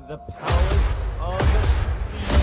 the palace of speed.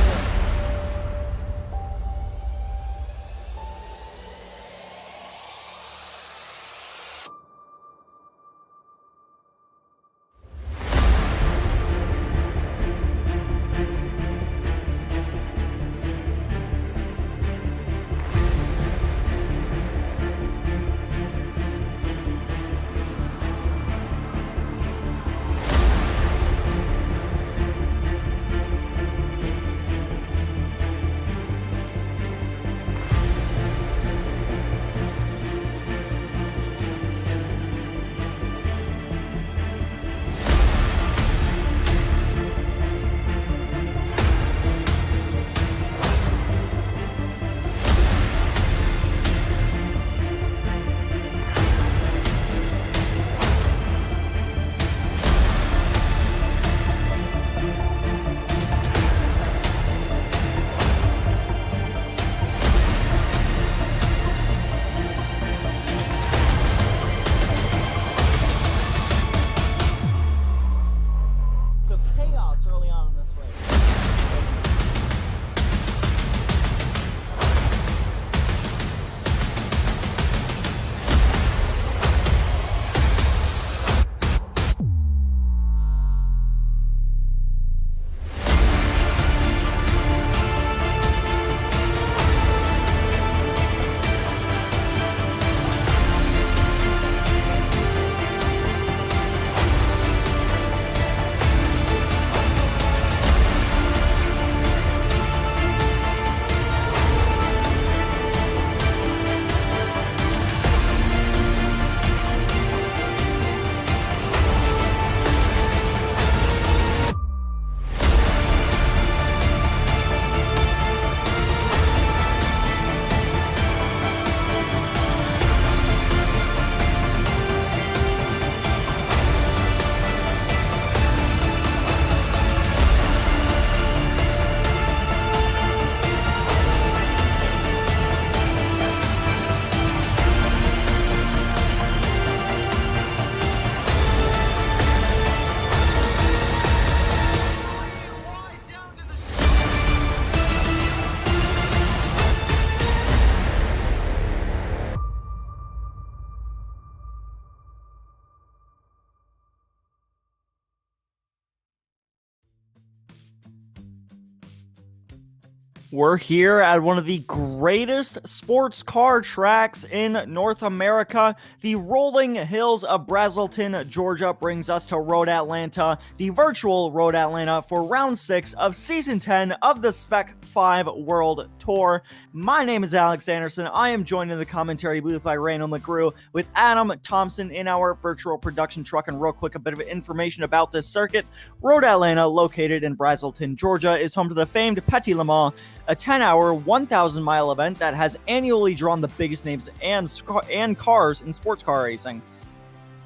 We're here at one of the greatest sports car tracks in North America. The rolling hills of Braselton, Georgia brings us to Road Atlanta, the virtual Road Atlanta for round 6 of season 10 of the Spec-5 World Tour. My name is Alex Andersen. I am joined in the commentary booth by Randall McGrew with Adam Thompson in our virtual production truck. And real quick, a bit of information about this circuit. Road Atlanta, located in Braselton, Georgia, is home to the famed Petit Le Mans, a 10-hour, 1,000-mile event that has annually drawn the biggest names and cars in sports car racing.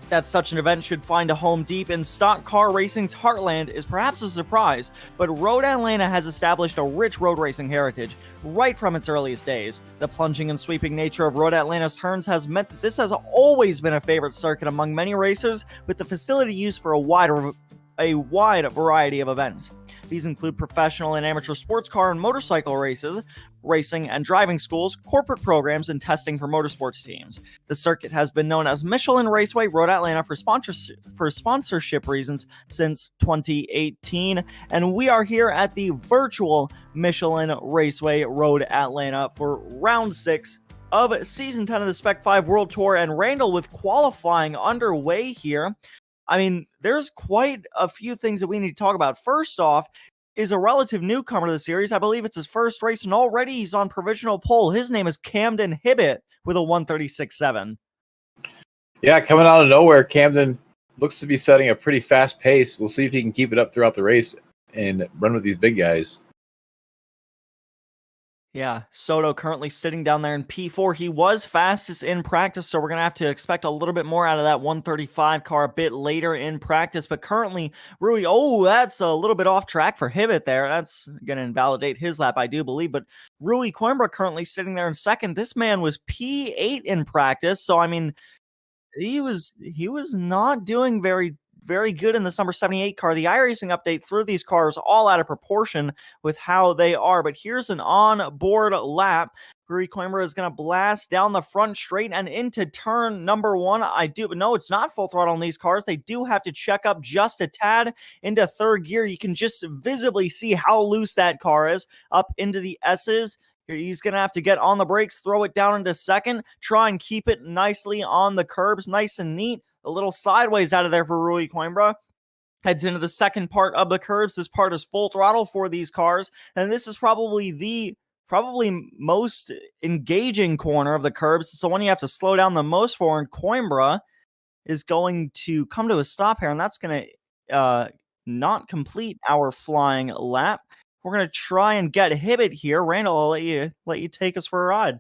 That such an event should find a home deep in stock car racing's heartland is perhaps a surprise, but Road Atlanta has established a rich road racing heritage right from its earliest days. The plunging and sweeping nature of Road Atlanta's turns has meant that this has always been a favorite circuit among many racers, with the facility used for a wide variety of events. These include professional and amateur sports car and motorcycle races, racing and driving schools, corporate programs, and testing for motorsports teams. The circuit has been known as Michelin Raceway Road Atlanta for sponsorship reasons since 2018, and we are here at the virtual Michelin Raceway Road Atlanta for round 6 of season 10 of the Spec-5 World Tour, and Randall, with qualifying underway here, I mean, there's quite a few things that we need to talk about. First off, is a relative newcomer to the series. I believe it's his first race, and already he's on provisional pole. His name is Camden Hibbett with a 1:36.7. Yeah, coming out of nowhere, Camden looks to be setting a pretty fast pace. We'll see if he can keep it up throughout the race and run with these big guys. Yeah, Soto currently sitting down there in P4. He was fastest in practice, so we're going to have to expect a little bit more out of that 135 car a bit later in practice. But currently, Rui, that's a little bit off track for Hibbett there. That's going to invalidate his lap, I do believe. But Rui Coimbra currently sitting there in second. This man was P8 in practice, so I mean, he was not doing very good in this number 78 car. The iRacing update threw these cars all out of proportion with how they are, but here's an on-board lap. Rui Coimbra is going to blast down the front straight and into turn number 1. No, it's not full throttle on these cars. They do have to check up just a tad into third gear. You can just visibly see how loose that car is up into the S's. He's going to have to get on the brakes, throw it down into second, try and keep it nicely on the curbs, nice and neat. A little sideways out of there for Rui Coimbra. Heads into the second part of the curbs. This part is full throttle for these cars, and this is probably most engaging corner of the curbs. It's the one you have to slow down the most for, and Coimbra is going to come to a stop here, and that's going to not complete our flying lap. We're going to try and get Hibbett here. Randall, I'll let you take us for a ride.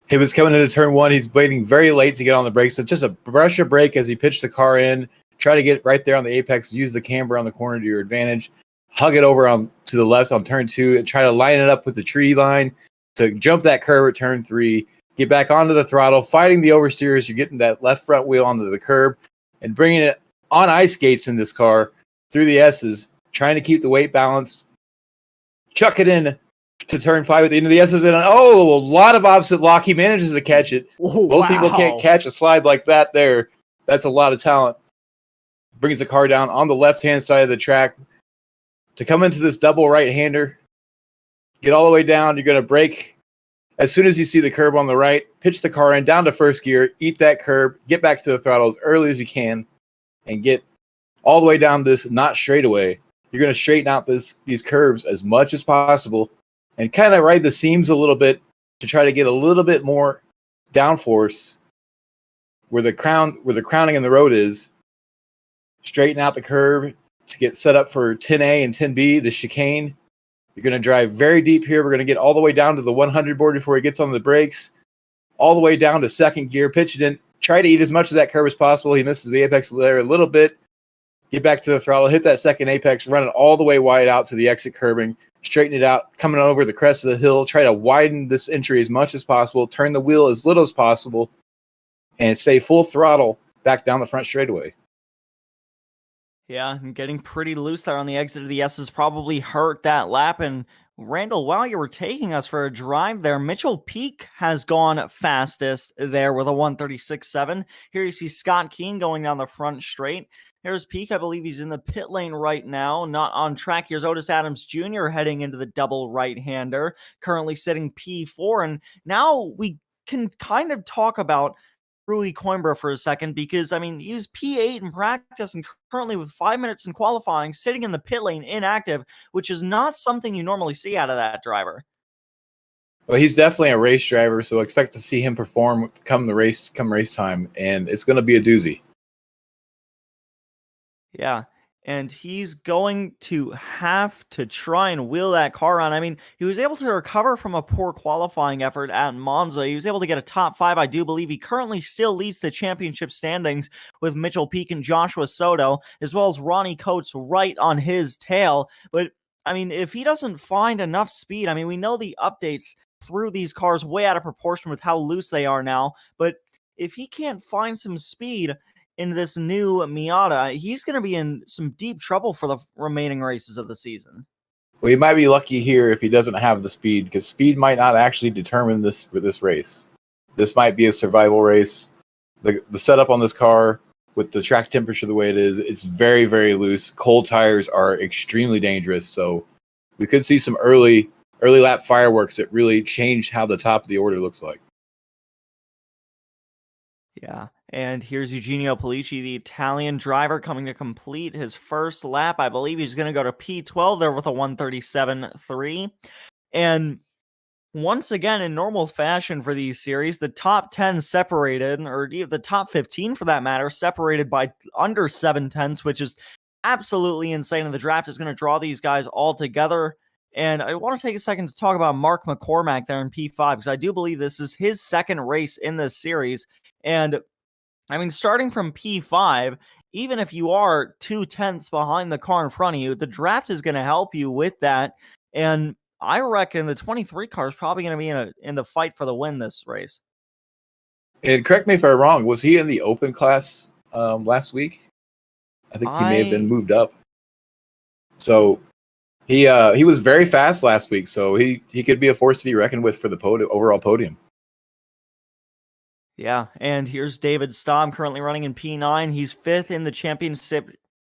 He was coming into turn 1. He's waiting very late to get on the brakes. So just a brush of brake as he pitched the car in. Try to get right there on the apex. Use the camber on the corner to your advantage. Hug it over to the left on turn 2 and try to line it up with the tree line to jump that curb at turn 3. Get back onto the throttle, fighting the oversteers. You're getting that left front wheel onto the curb and bringing it on ice skates in this car through the S's, trying to keep the weight balance. Chuck it in to turn 5 at the end of the S's, and a lot of opposite lock. He manages to catch it. Most people can't catch a slide like that there. That's a lot of talent. Brings the car down on the left-hand side of the track to come into this double right-hander. Get all the way down. You're going to brake. As soon as you see the curb on the right, pitch the car in, down to first gear, eat that curb, get back to the throttle as early as you can, and get all the way down this not straightaway. You're going to straighten out these curves as much as possible and kind of ride the seams a little bit to try to get a little bit more downforce where the crowning in the road is. Straighten out the curve to get set up for 10A and 10B, the chicane. You're going to drive very deep here. We're going to get all the way down to the 100 board before he gets on the brakes. All the way down to second gear, pitch it in. Try to eat as much of that curve as possible. He misses the apex there a little bit. Get back to the throttle, hit that second apex, run it all the way wide out to the exit curbing, straighten it out, coming over the crest of the hill, try to widen this entry as much as possible, turn the wheel as little as possible, and stay full throttle back down the front straightaway. Yeah, and getting pretty loose there on the exit of the S's probably hurt that lap, and Randall, while you were taking us for a drive there, Mitchell Peak has gone fastest there with a 136.7. Here you see Scott Keane going down the front straight. Here's Peak. I believe he's in the pit lane right now, not on track. Here's Otis Adams Jr. heading into the double right-hander, currently sitting P4. And now we can kind of talk about Rui Coimbra for a second because, I mean, he was P8 in practice and currently with 5 minutes in qualifying, sitting in the pit lane inactive, which is not something you normally see out of that driver. Well, he's definitely a race driver, so expect to see him perform come race time, and it's going to be a doozy. Yeah. And he's going to have to try and wheel that car on. I mean, he was able to recover from a poor qualifying effort at Monza. He was able to get a top 5. I do believe he currently still leads the championship standings with Mitchell Peak and Joshua Soto, as well as Ronnie Coates right on his tail. But, I mean, if he doesn't find enough speed, I mean, we know the updates threw these cars way out of proportion with how loose they are now. But if he can't find some speed in this new Miata, he's going to be in some deep trouble for the remaining races of the season. Well, he might be lucky here if he doesn't have the speed, because speed might not actually determine this race. This might be a survival race. The setup on this car with the track temperature the way it is, it's very, very loose. Cold tires are extremely dangerous, so we could see some early lap fireworks that really change how the top of the order looks like. Yeah. And here's Eugenio Polici, the Italian driver, coming to complete his first lap. I believe he's going to go to P12 there with a 137.3. And once again, in normal fashion for these series, the top 10 separated, or the top 15 for that matter, separated by under 7/10, which is absolutely insane. And the draft is going to draw these guys all together. And I want to take a second to talk about Mark McCormack there in P5, because I do believe this is his second race in this series. And I mean, starting from P5, even if you are 2/10 behind the car in front of you, the draft is going to help you with that. And I reckon the 23 car is probably going to be in the fight for the win this race. And correct me if I'm wrong, was he in the open class last week? I think he may have been moved up. So he was very fast last week, so he could be a force to be reckoned with for the overall podium. Yeah, and here's David Staub currently running in P9. He's 5th in the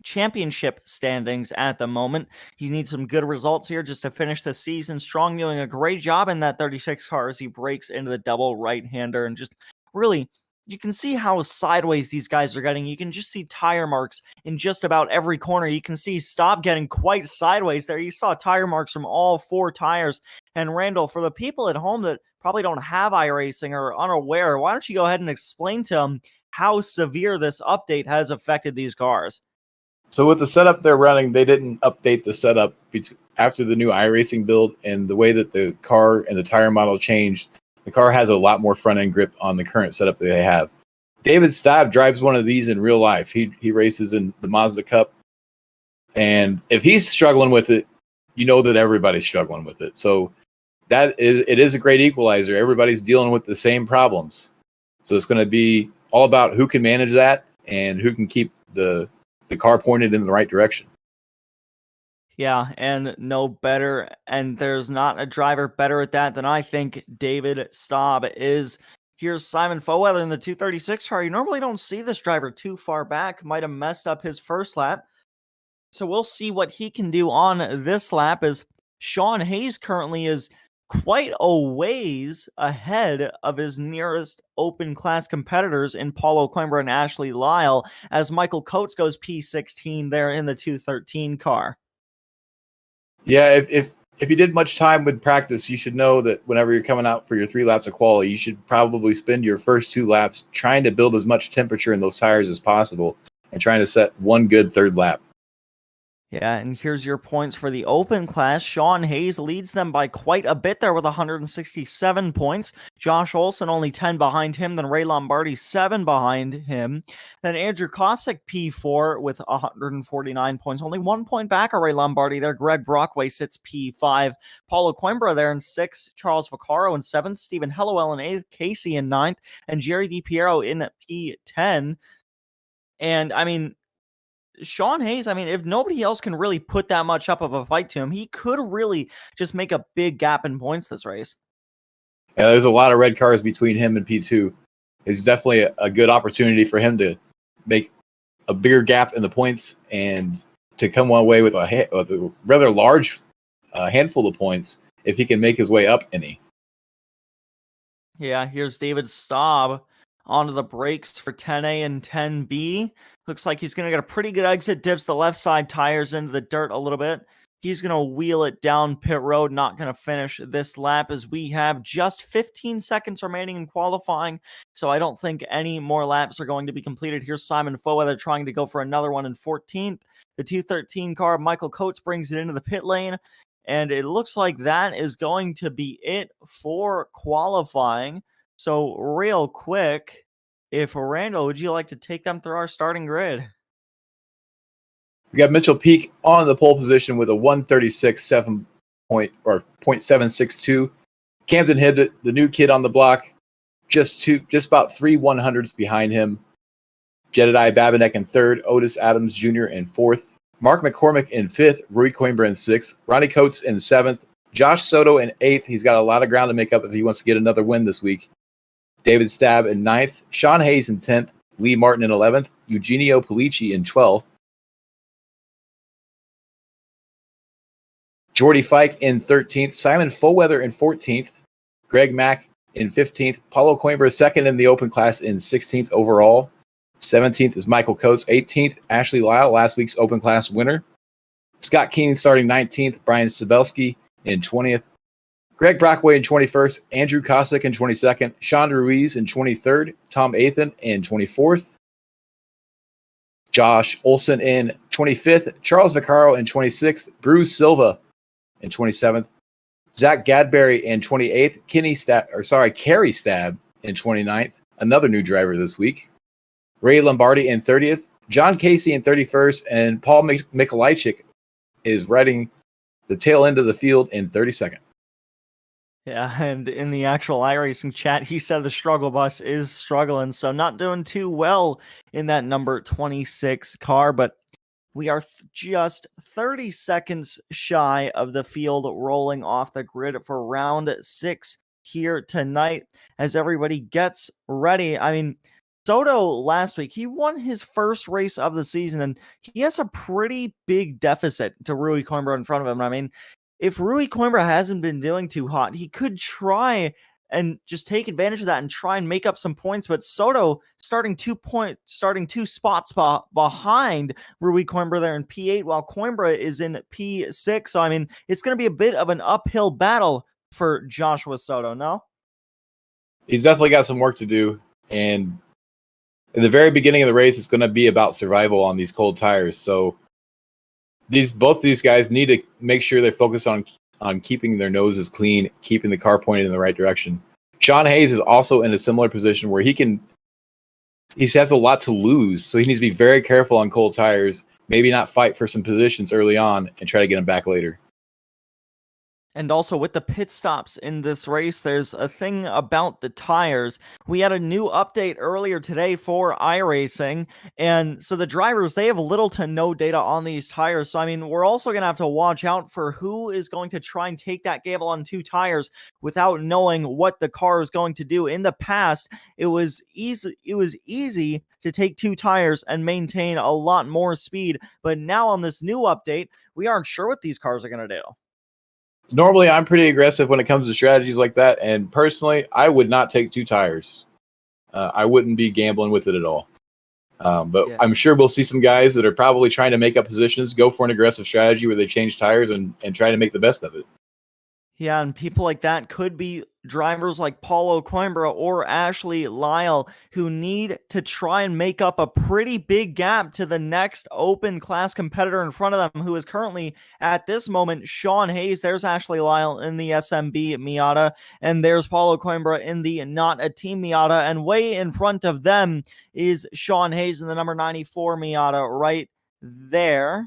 championship standings at the moment. He needs some good results here just to finish the season strong, doing a great job in that 36 car as he breaks into the double right-hander and just really, you can see how sideways these guys are getting. You can just see tire marks in just about every corner. You can see Staub getting quite sideways there. You saw tire marks from all 4 tires. And Randall, for the people at home that probably don't have iRacing or are unaware, why don't you go ahead and explain to them how severe this update has affected these cars? So with the setup they're running, they didn't update the setup after the new iRacing build, and the way that the car and the tire model changed. The car has a lot more front-end grip on the current setup that they have. David Staub drives one of these in real life. He races in the Mazda Cup, and if he's struggling with it, you know that everybody's struggling with it. So it is a great equalizer. Everybody's dealing with the same problems. So it's going to be all about who can manage that and who can keep the car pointed in the right direction. Yeah, and no better, and there's not a driver better at that than I think David Staub is. Here's Simon Foweather in the 236 car. You normally don't see this driver too far back. Might have messed up his first lap. So we'll see what he can do on this lap, as Sean Hayes currently is quite a ways ahead of his nearest open class competitors in Paulo Coimbra and Ashley Lyle, as Michael Coates goes P16 there in the 213 car. Yeah, if you did much time with practice, you should know that whenever you're coming out for your 3 laps of quali, you should probably spend your first 2 laps trying to build as much temperature in those tires as possible and trying to set one good third lap. Yeah, and here's your points for the open class. Sean Hayes leads them by quite a bit there with 167 points. Josh Olson only 10 behind him. Then Ray Lombardi 7 behind him. Then Andrew Kosick P4 with 149 points. Only 1 point back of Ray Lombardi there. Greg Brockway sits P5. Paulo Coimbra there in 6th. Charles Vaccaro in 7th. Stephen Hellowell in 8th. Casey in 9th. And Jerry DiPiero in P10. And, I mean, Sean Hayes, I mean, if nobody else can really put that much up of a fight to him, he could really just make a big gap in points this race. Yeah, there's a lot of red cars between him and P2. It's definitely a good opportunity for him to make a bigger gap in the points and to come one way with a rather large handful of points if he can make his way up any. Yeah, here's David Staub onto the brakes for 10A and 10B. Looks like he's going to get a pretty good exit, dips the left side tires into the dirt a little bit. He's going to wheel it down pit road, not going to finish this lap as we have just 15 seconds remaining in qualifying. So I don't think any more laps are going to be completed. Here's Simon Foweather trying to go for another one in 14th. The 213 car, Michael Coates, brings it into the pit lane. And it looks like that is going to be it for qualifying. So real quick, if Randall, would you like to take them through our starting grid? We got Mitchell Peak on the pole position with a 136.762. Camden Hibbett, the new kid on the block, just about 3 100s behind him. Jedediah Babinek in third, Otis Adams Jr. in fourth, Mark McCormick in fifth, Rui Coimbra in sixth, Ronnie Coates in seventh, Josh Soto in eighth. He's got a lot of ground to make up if he wants to get another win this week. David Stabb in ninth, Sean Hayes in 10th, Lee Martin in 11th, Eugenio Polici in 12th, Jordy Fike in 13th, Simon Foweather in 14th, Greg Mack in 15th, Paulo Coimbra second in the open class in 16th overall. 17th is Michael Coates. 18th, Ashley Lyle, last week's open class winner. Scott Keenan starting 19th, Brian Sabelski in 20th, Greg Brockway in 21st, Andrew Kosick in 22nd, Sean Ruiz in 23rd, Tom Athan in 24th, Josh Olson in 25th, Charles Vaccaro in 26th, Bruce Silva in 27th, Zach Gadberry in 28th, Kerry Stab in 29th, another new driver this week, Ray Lombardi in 30th, John Casey in 31st, and Paul Mikolajczyk is riding the tail end of the field in 32nd. Yeah, and in the actual iRacing chat, he said the struggle bus is struggling, so not doing too well in that number 26 car, but we are just 30 seconds shy of the field rolling off the grid for round 6 here tonight as everybody gets ready. I mean, Soto last week, he won his first race of the season, and he has a pretty big deficit to Rui Coimbra in front of him. I mean, if Rui Coimbra hasn't been doing too hot, he could try and just take advantage of that and try and make up some points. But Soto starting 2 spots behind Rui Coimbra there in P8, while Coimbra is in P6. So, I mean, it's going to be a bit of an uphill battle for Joshua Soto, no? He's definitely got some work to do. And in the very beginning of the race, it's going to be about survival on these cold tires. So both these guys need to make sure they focus on keeping their noses clean, keeping the car pointed in the right direction. Sean Hayes is also in a similar position where he has a lot to lose, so he needs to be very careful on cold tires, maybe not fight for some positions early on and try to get them back later. And also with the pit stops in this race, there's a thing about the tires. We had a new update earlier today for iRacing, and so the drivers, they have little to no data on these tires. So, I mean, we're also going to have to watch out for who is going to try and take that gamble on 2 tires without knowing what the car is going to do. In the past, it was easy to take 2 tires and maintain a lot more speed, but now on this new update, we aren't sure what these cars are going to do. Normally, I'm pretty aggressive when it comes to strategies like that, and personally, I would not take 2 tires. I wouldn't be gambling with it at all. But yeah. I'm sure we'll see some guys that are probably trying to make up positions, go for an aggressive strategy where they change tires and try to make the best of it. Yeah, and people like that could be drivers like Paulo Coimbra or Ashley Lyle, who need to try and make up a pretty big gap to the next open class competitor in front of them, who is currently at this moment Sean Hayes. There's Ashley Lyle in the SMB Miata, and there's Paulo Coimbra in the Not a Team Miata, and way in front of them is Sean Hayes in the number 94 Miata right there.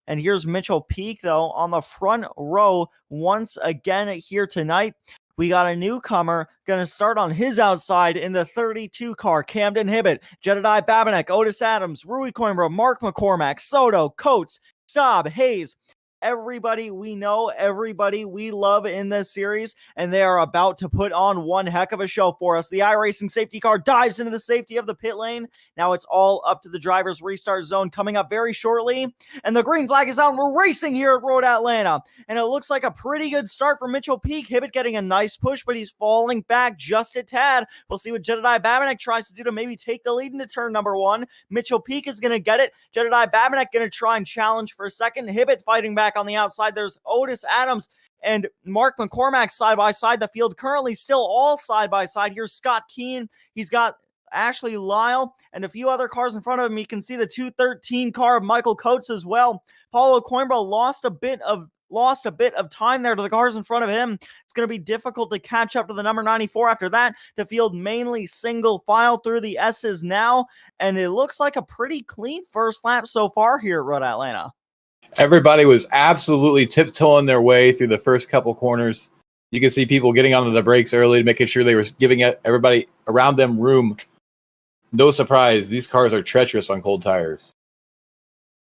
And here's Mitchell Peak, though, on the front row once again here tonight. We got a newcomer going to start on his outside in the 32 car. Camden Hibbett, Jedediah Babinek, Otis Adams, Rui Coimbra, Mark McCormack, Soto, Coates, Staub, Hayes. Everybody we know, everybody we love in this series, and they are about to put on one heck of a show for us. The iRacing safety car dives into the safety of the pit lane. Now it's all up to the driver's restart zone coming up very shortly, and the green flag is out, and we're racing here at Road Atlanta, and it looks like a pretty good start for Mitchell Peak. Hibbett getting a nice push, but he's falling back just a tad. We'll see what Jedediah Babinek tries to do to maybe take the lead into turn number 1. Mitchell Peak is going to get it. Jedediah Babinek going to try and challenge for a second. Hibbett fighting back on the outside. There's Otis Adams and Mark McCormack side by side. The field currently still all side by side. Here's Scott Keane. He's got Ashley Lyle and a few other cars in front of him. You can see the 213 car of Michael Coates as well. Paulo Coimbra lost a bit of time there to the cars in front of him. It's going to be difficult to catch up to the number 94 after that. The field mainly single file through the S's now, and it looks like a pretty clean first lap so far here at Road Atlanta. Everybody was absolutely tiptoeing their way through the first couple corners. You can see people getting onto the brakes early, making sure they were giving everybody around them room. No surprise, these cars are treacherous on cold tires.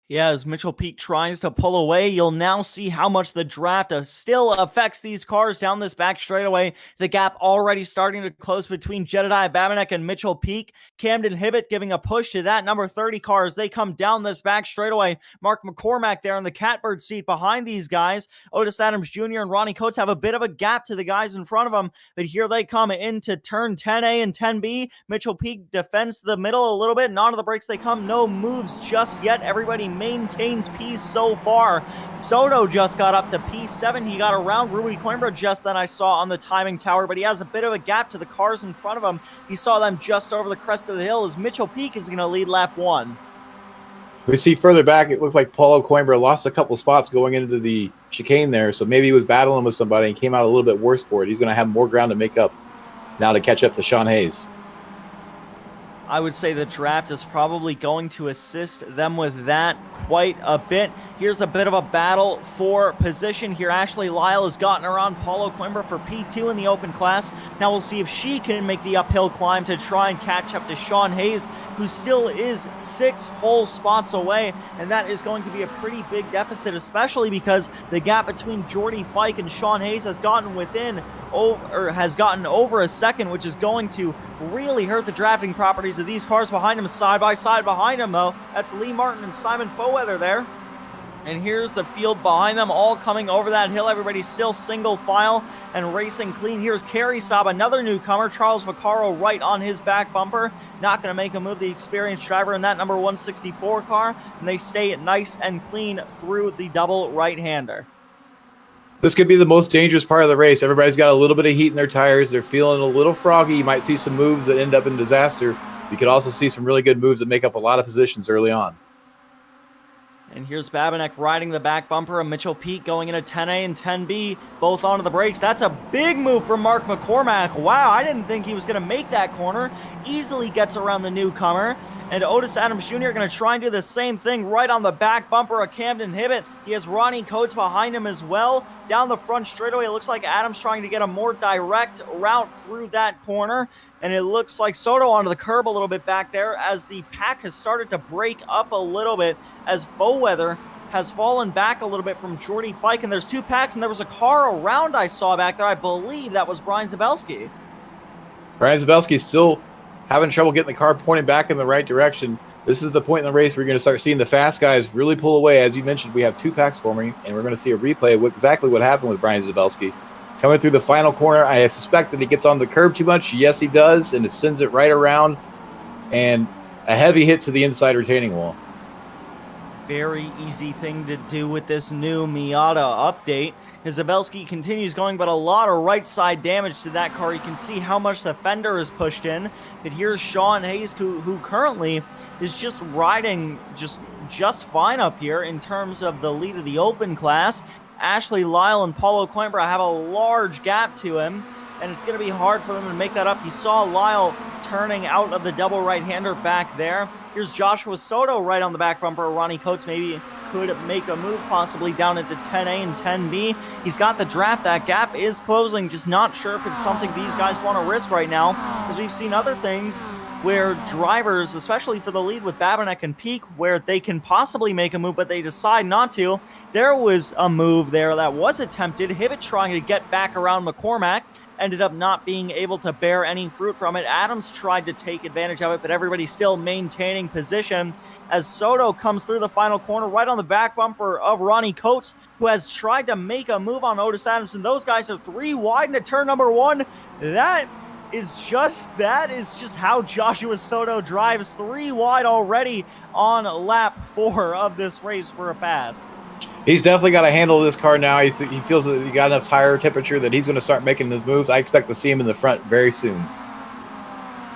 Yeah, as Mitchell Peak tries to pull away, you'll now see how much the draft still affects these cars down this back straightaway. The gap already starting to close between Jedediah Babinek and Mitchell Peak. Camden Hibbett giving a push to that number 30 car as they come down this back straightaway. Mark McCormack there in the catbird seat behind these guys. Otis Adams Jr. and Ronnie Coates have a bit of a gap to the guys in front of them, but here they come into turn 10A and 10B. Mitchell Peak defends the middle a little bit, and onto the brakes they come. No moves just yet. Everybody maintains P so far. Soto just got up to P7. He got around Rui Coimbra just then I saw on the timing tower, but he has a bit of a gap to the cars in front of him. He saw them just over the crest of the hill as Mitchell Peak is going to lead lap 1. We see further back, it looks like Paulo Coimbra lost a couple spots going into the chicane there, so maybe he was battling with somebody and came out a little bit worse for it. He's going to have more ground to make up now to catch up to Sean Hayes. I would say the draft is probably going to assist them with that quite a bit. Here's a bit of a battle for position here. Ashley Lyle has gotten around Paulo Coimbra for P2 in the open class. Now we'll see if she can make the uphill climb to try and catch up to Sean Hayes, who still is 6 whole spots away, and that is going to be a pretty big deficit, especially because the gap between Jordy Fike and Sean Hayes has gotten over a second, which is going to really hurt the drafting properties of these cars behind him. Side by side behind him, though, that's Lee Martin and Simon Foweather there. And here's the field behind them, all coming over that hill. Everybody's still single file and racing clean. Here's Kerry Saab, another newcomer. Charles Vaccaro right on his back bumper. Not going to make a move, the experienced driver in that number 164 car. And they stay nice and clean through the double right-hander. This could be the most dangerous part of the race. Everybody's got a little bit of heat in their tires. They're feeling a little froggy. You might see some moves that end up in disaster. You could also see some really good moves that make up a lot of positions early on. And here's Babinek riding the back bumper of Mitchell Peak going into 10A and 10B, both onto the brakes. That's a big move from Mark McCormack. Wow, I didn't think he was going to make that corner. Easily gets around the newcomer. And Otis Adams Jr. going to try and do the same thing right on the back bumper of Camden Hibbett. He has Ronnie Coates behind him as well. Down the front straightaway, it looks like Adams trying to get a more direct route through that corner. And it looks like Soto onto the curb a little bit back there as the pack has started to break up a little bit as Foweather has fallen back a little bit from Jordy Fike. And there's 2 packs, and there was a car around I saw back there. I believe that was Brian Zabelski. Brian Zabelski's still having trouble getting the car pointed back in the right direction. This is the point in the race where you're going to start seeing the fast guys really pull away. As you mentioned, we have 2 packs forming, and we're going to see a replay of exactly what happened with Brian Zabelski. Coming through the final corner, I suspect that he gets on the curb too much. Yes, he does, and it sends it right around, and a heavy hit to the inside retaining wall. Very easy thing to do with this new Miata update. Zabelski continues going, but a lot of right side damage to that car. You can see how much the fender is pushed in. But here's Sean Hayes, who currently is just riding just fine up here in terms of the lead of the open class. Ashley Lyle and Paulo Coimbra have a large gap to him, and it's going to be hard for them to make that up. You saw Lyle turning out of the double right-hander back there. Here's Joshua Soto right on the back bumper. Ronnie Coates maybe could make a move possibly down into 10A and 10B. He's got the draft. That gap is closing. Just not sure if it's something these guys want to risk right now, as we've seen other things where drivers, especially for the lead with Babinek and Peak, where they can possibly make a move, but they decide not to. There was a move there that was attempted. Hibbett trying to get back around McCormack, ended up not being able to bear any fruit from it. Adams tried to take advantage of it, but everybody still maintaining position as Soto comes through the final corner right on the back bumper of Ronnie Coates, who has tried to make a move on Otis Adamson. Those guys are 3 wide into turn number 1. That is just how Joshua Soto drives, 3 wide already on lap 4 of this race for a pass. He's definitely got a handle of this car now. He feels that he got enough tire temperature that he's going to start making his moves. I expect to see him in the front very soon.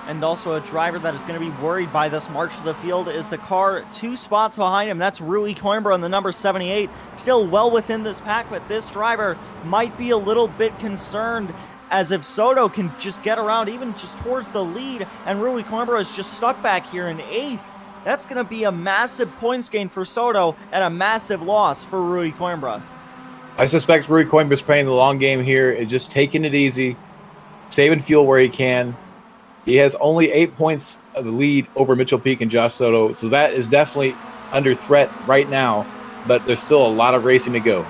And also a driver that is going to be worried by this march to the field is the car 2 spots behind him. That's Rui Coimbra in the number 78. Still well within this pack, but this driver might be a little bit concerned, as if Soto can just get around even just towards the lead, and Rui Coimbra is just stuck back here in 8th. That's going to be a massive points gain for Soto and a massive loss for Rui Coimbra. I suspect Rui Coimbra is playing the long game here and just taking it easy, saving fuel where he can. He has only 8 points of the lead over Mitchell Peak and Josh Soto, so that is definitely under threat right now, but there's still a lot of racing to go.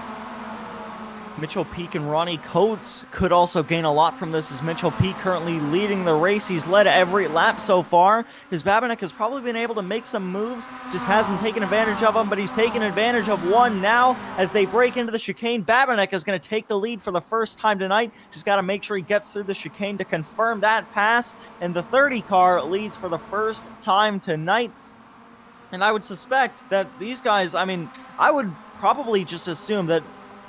Mitchell Peak and Ronnie Coates could also gain a lot from this, as Mitchell Peak currently leading the race. He's led every lap so far. His Babinek has probably been able to make some moves, just hasn't taken advantage of them, but he's taken advantage of one now as they break into the chicane. Babinek is going to take the lead for the first time tonight. Just got to make sure he gets through the chicane to confirm that pass, and the 30 car leads for the first time tonight. And I would suspect that these guys, I would probably just assume that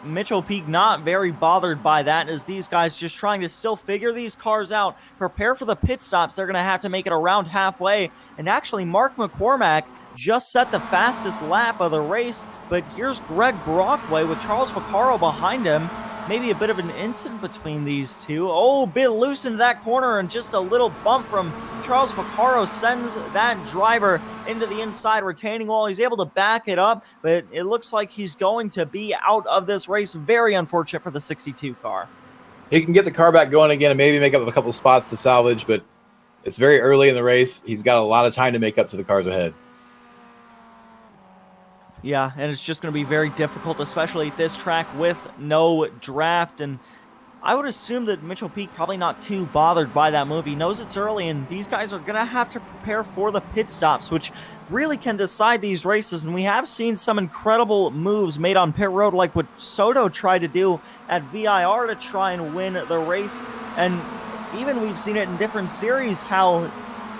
Mitchell Peak not very bothered by that, as these guys just trying to still figure these cars out, prepare for the pit stops. They're going to have to make it around halfway. And actually, Mark McCormack just set the fastest lap of the race, but here's Greg Brockway with Charles Vaccaro behind him. Maybe a bit of an incident between these two. Oh, bit loose into that corner, and just a little bump from Charles Vaccaro sends that driver into the inside retaining wall. He's able to back it up, but it looks like he's going to be out of this race. Very unfortunate for the 62 car. He can get the car back going again and maybe make up a couple spots to salvage, but it's very early in the race. He's got a lot of time to make up to the cars ahead. Yeah, and it's just going to be very difficult, especially at this track with no draft. And I would assume that Mitchell Peak probably not too bothered by that move. He knows it's early, and these guys are going to have to prepare for the pit stops, which really can decide these races. And we have seen some incredible moves made on pit road, like what Soto tried to do at VIR to try and win the race. And even we've seen it in different series, how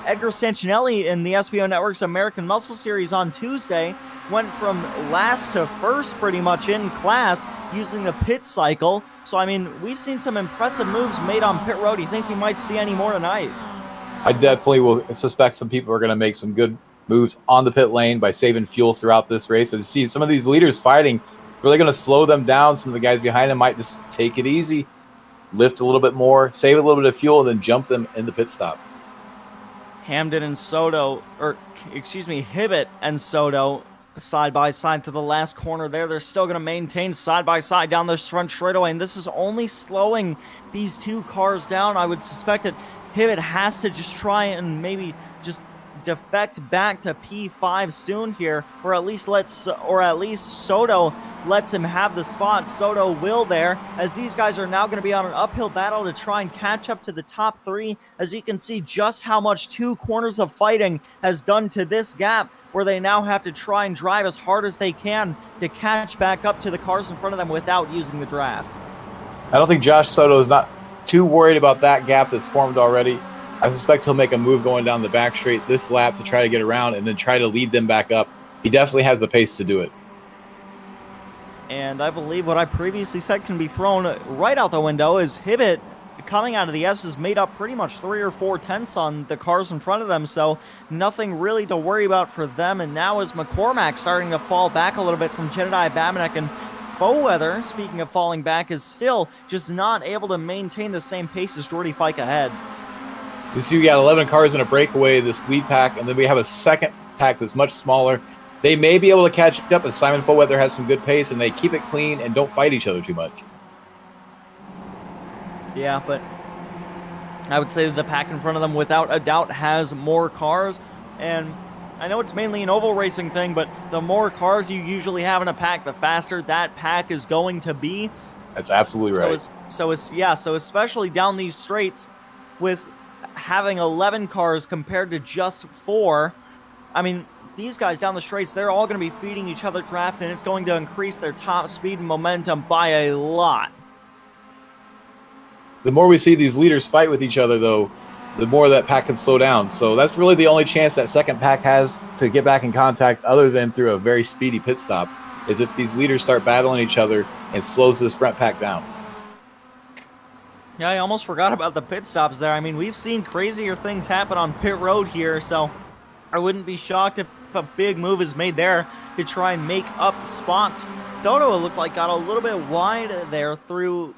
Edgar Sancinelli in the SBO Network's American Muscle Series on Tuesday went from last to first pretty much in class using the pit cycle. So, we've seen some impressive moves made on pit road. Do you think we might see any more tonight? I definitely will suspect some people are going to make some good moves on the pit lane by saving fuel throughout this race. As you see some of these leaders fighting, really going to slow them down. Some of the guys behind them might just take it easy, lift a little bit more, save a little bit of fuel, and then jump them in the pit stop. Hamden and Soto, Hibbett and Soto side by side through the last corner there. They're still going to maintain side by side down this front straightaway, and this is only slowing these two cars down. I would suspect that Hibbett has to just try and maybe just defect back to P5 soon here, or at least Soto lets him have the spot. Soto will there, as these guys are now going to be on an uphill battle to try and catch up to the top 3, as you can see just how much 2 corners of fighting has done to this gap, where they now have to try and drive as hard as they can to catch back up to the cars in front of them without using the draft. I don't think Josh Soto is not too worried about that gap that's formed already. I suspect he'll make a move going down the back straight this lap to try to get around and then try to lead them back up. He definitely has the pace to do it. And I believe what I previously said can be thrown right out the window, is Hibbett coming out of the F's made up pretty much 3 or 4 tenths on the cars in front of them, so nothing really to worry about for them. And now is McCormack starting to fall back a little bit from Jedediah Babinek, and Foweather, speaking of falling back, is still just not able to maintain the same pace as Jordy Fike ahead. You see we got 11 cars in a breakaway, this lead pack, and then we have a second pack that's much smaller. They may be able to catch up, and Simon Follweather has some good pace, and they keep it clean and don't fight each other too much. Yeah, but I would say that the pack in front of them, without a doubt, has more cars. And I know it's mainly an oval racing thing, but the more cars you usually have in a pack, the faster that pack is going to be. That's absolutely right. So especially down these straights with having 11 cars compared to just 4, I mean, these guys down the straights, they're all going to be feeding each other draft, and it's going to increase their top speed and momentum by a lot. The more we see these leaders fight with each other, though, the more that pack can slow down. So that's really the only chance that second pack has to get back in contact, other than through a very speedy pit stop, is if these leaders start battling each other and slows this front pack down. Yeah, I almost forgot about the pit stops there. I mean, we've seen crazier things happen on pit road here, so I wouldn't be shocked if a big move is made there to try and make up spots. Soto, it looked like, got a little bit wide there through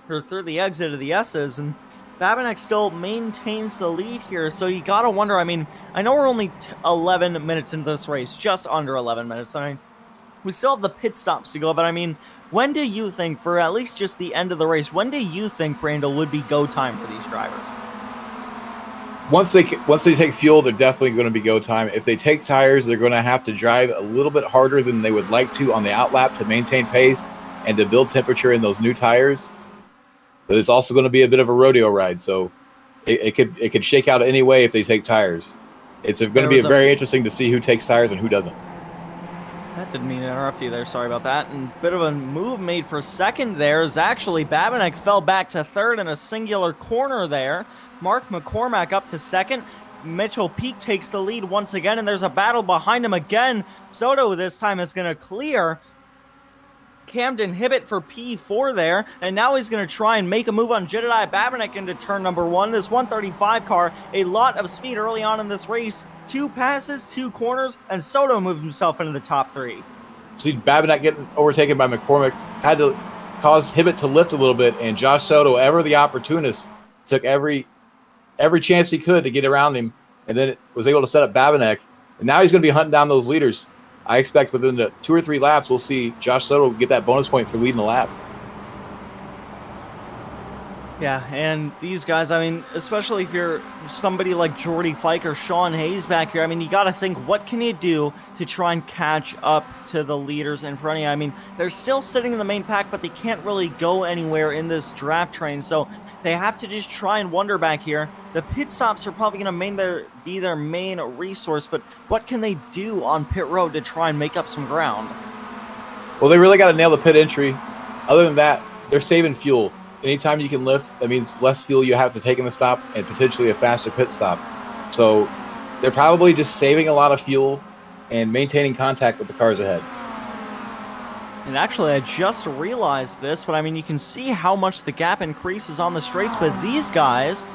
the exit of the S's, and Babinec still maintains the lead here, so you gotta wonder, I mean, I know we're only 11 minutes into this race, just under 11 minutes, I mean, we still have the pit stops to go, but I mean, when do you think, for at least just the end of the race, when do you think, Randall, would be go time for these drivers? Once they take fuel, they're definitely going to be go time. If they take tires, they're going to have to drive a little bit harder than they would like to on the outlap to maintain pace and to build temperature in those new tires. But it's also going to be a bit of a rodeo ride, so it could shake out any way if they take tires. It's going to be very interesting to see who takes tires and who doesn't. That didn't mean to interrupt you there. Sorry about that. And bit of a move made for second there is actually Babinec fell back to third in a singular corner there. Mark McCormack up to second. Mitchell Peak takes the lead once again, and there's a battle behind him again. Soto this time is going to clear Camden Hibbett for P4 there, and now he's going to try and make a move on Jedediah Babinec into turn number 1. This 135 car, a lot of speed early on in this race. 2 passes, 2 corners, and Soto moves himself into the top 3. See, Babinec getting overtaken by McCormick had to cause Hibbett to lift a little bit, and Josh Soto, ever the opportunist, took every chance he could to get around him, and then was able to set up Babinec, and now he's going to be hunting down those leaders. I expect within the 2 or 3 laps, we'll see Josh Soto get that bonus point for leading the lap. Yeah, and these guys, I mean, especially if you're somebody like Jordy Fike or Sean Hayes back here, I mean, you got to think, what can you do to try and catch up to the leaders in front of you? I mean, they're still sitting in the main pack, but they can't really go anywhere in this draft train, so they have to just try and wonder back here. The pit stops are probably going to be their main resource, but what can they do on pit road to try and make up some ground? Well, they really got to nail the pit entry. Other than that, they're saving fuel. Anytime you can lift, that means less fuel you have to take in the stop and potentially a faster pit stop. So they're probably just saving a lot of fuel and maintaining contact with the cars ahead. And actually, I just realized this, but I mean, you can see how much the gap increases on the straights, but these guys,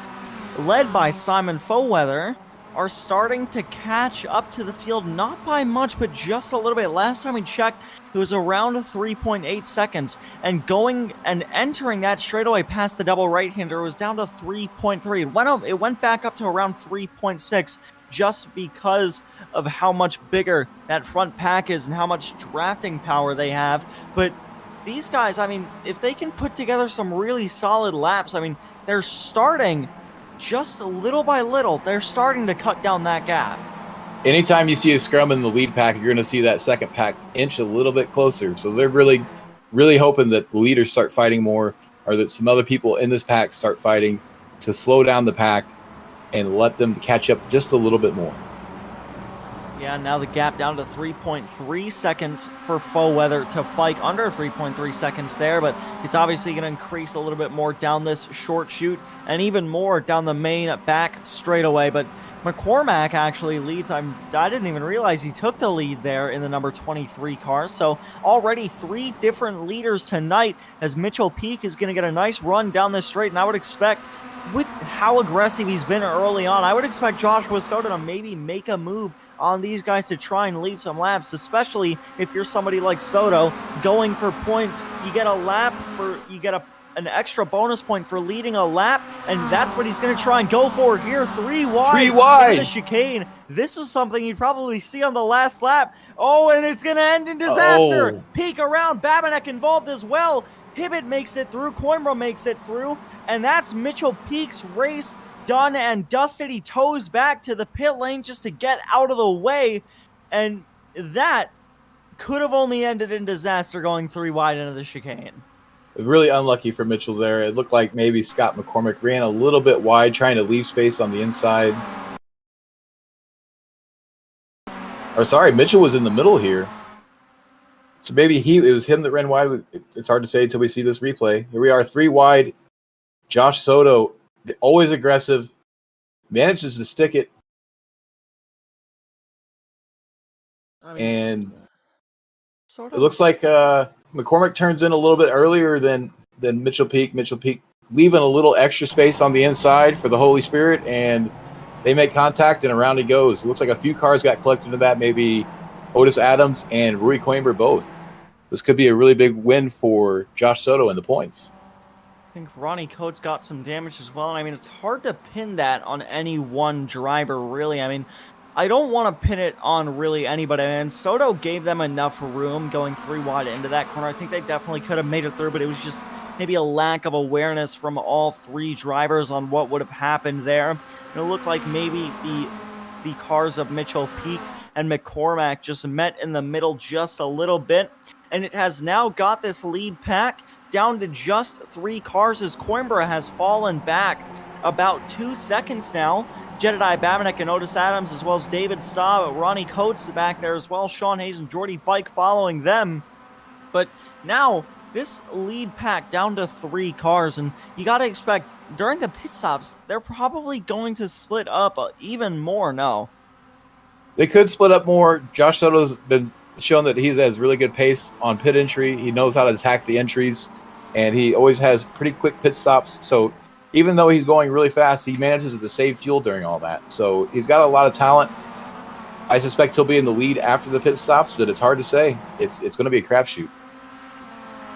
led by Simon Follweather, are starting to catch up to the field, not by much, but just a little bit. Last time we checked, it was around 3.8 seconds, and going and entering that straightaway past the double right-hander was down to 3.3. It went back up to around 3.6, just because of how much bigger that front pack is and how much drafting power they have. But these guys, I mean, if they can put together some really solid laps, I mean, they're starting just little by little, they're starting to cut down that gap. Anytime you see a scrum in the lead pack, you're going to see that second pack inch a little bit closer. So they're really, really hoping that the leaders start fighting more, or that some other people in this pack start fighting to slow down the pack and let them catch up just a little bit more. Yeah, now the gap down to 3.3 seconds for Follweather to Fike, under 3.3 seconds there, but it's obviously going to increase a little bit more down this short chute and even more down the main back straightaway. But McCormack actually leads. I didn't even realize he took the lead there in the number 23 car. So already 3 different leaders tonight, as Mitchell Peak is going to get a nice run down this straight, and I would expect, with how aggressive he's been early on, I would expect Joshua Soto to maybe make a move on these guys to try and lead some laps, especially if you're somebody like Soto going for points. You get a an extra bonus point for leading a lap, and that's what he's going to try and go for here. 3 wide. Into the chicane. This is something you'd probably see on the last lap. Oh, and it's going to end in disaster. Oh. Peak around, Babinek involved as well. Hibbett makes it through, Coimbra makes it through, and that's Mitchell Peak's race done and dusted. He toes back to the pit lane just to get out of the way, and that could have only ended in disaster going 3 wide into the chicane. Really unlucky for Mitchell there. It looked like maybe Scott McCormick ran a little bit wide, trying to leave space on the inside. Or sorry, Mitchell was in the middle here. So maybe it was him that ran wide. It's hard to say until we see this replay. Here we are, 3 wide. Josh Soto, always aggressive, manages to stick it. And it looks like McCormick turns in a little bit earlier than Mitchell Peak. Mitchell Peak leaving a little extra space on the inside for the Holy Spirit, and they make contact, and around he goes. It looks like a few cars got collected into that, maybe Otis Adams and Rui Coimbra both. This could be a really big win for Josh Soto in the points. I think Ronnie Coates got some damage as well. And I mean, it's hard to pin that on any one driver, really. I mean, I don't want to pin it on really anybody. And Soto gave them enough room going 3 wide into that corner. I think they definitely could have made it through, but it was just maybe a lack of awareness from all 3 drivers on what would have happened there. And it looked like maybe the cars of Mitchell Peak and McCormack just met in the middle just a little bit. And it has now got this lead pack down to just 3 cars as Coimbra has fallen back about 2 seconds now. Jedediah Babinek and Otis Adams, as well as David Staub, Ronnie Coates back there as well, Sean Hayes and Jordy Fike following them. But now this lead pack down to 3 cars, and you got to expect during the pit stops, they're probably going to split up even more. No, they could split up more. Josh Soto's been shown that he has really good pace on pit entry. He knows how to attack the entries, and he always has pretty quick pit stops. So even though he's going really fast, he manages to save fuel during all that. So he's got a lot of talent. I suspect he'll be in the lead after the pit stops, but it's hard to say. It's going to be a crapshoot.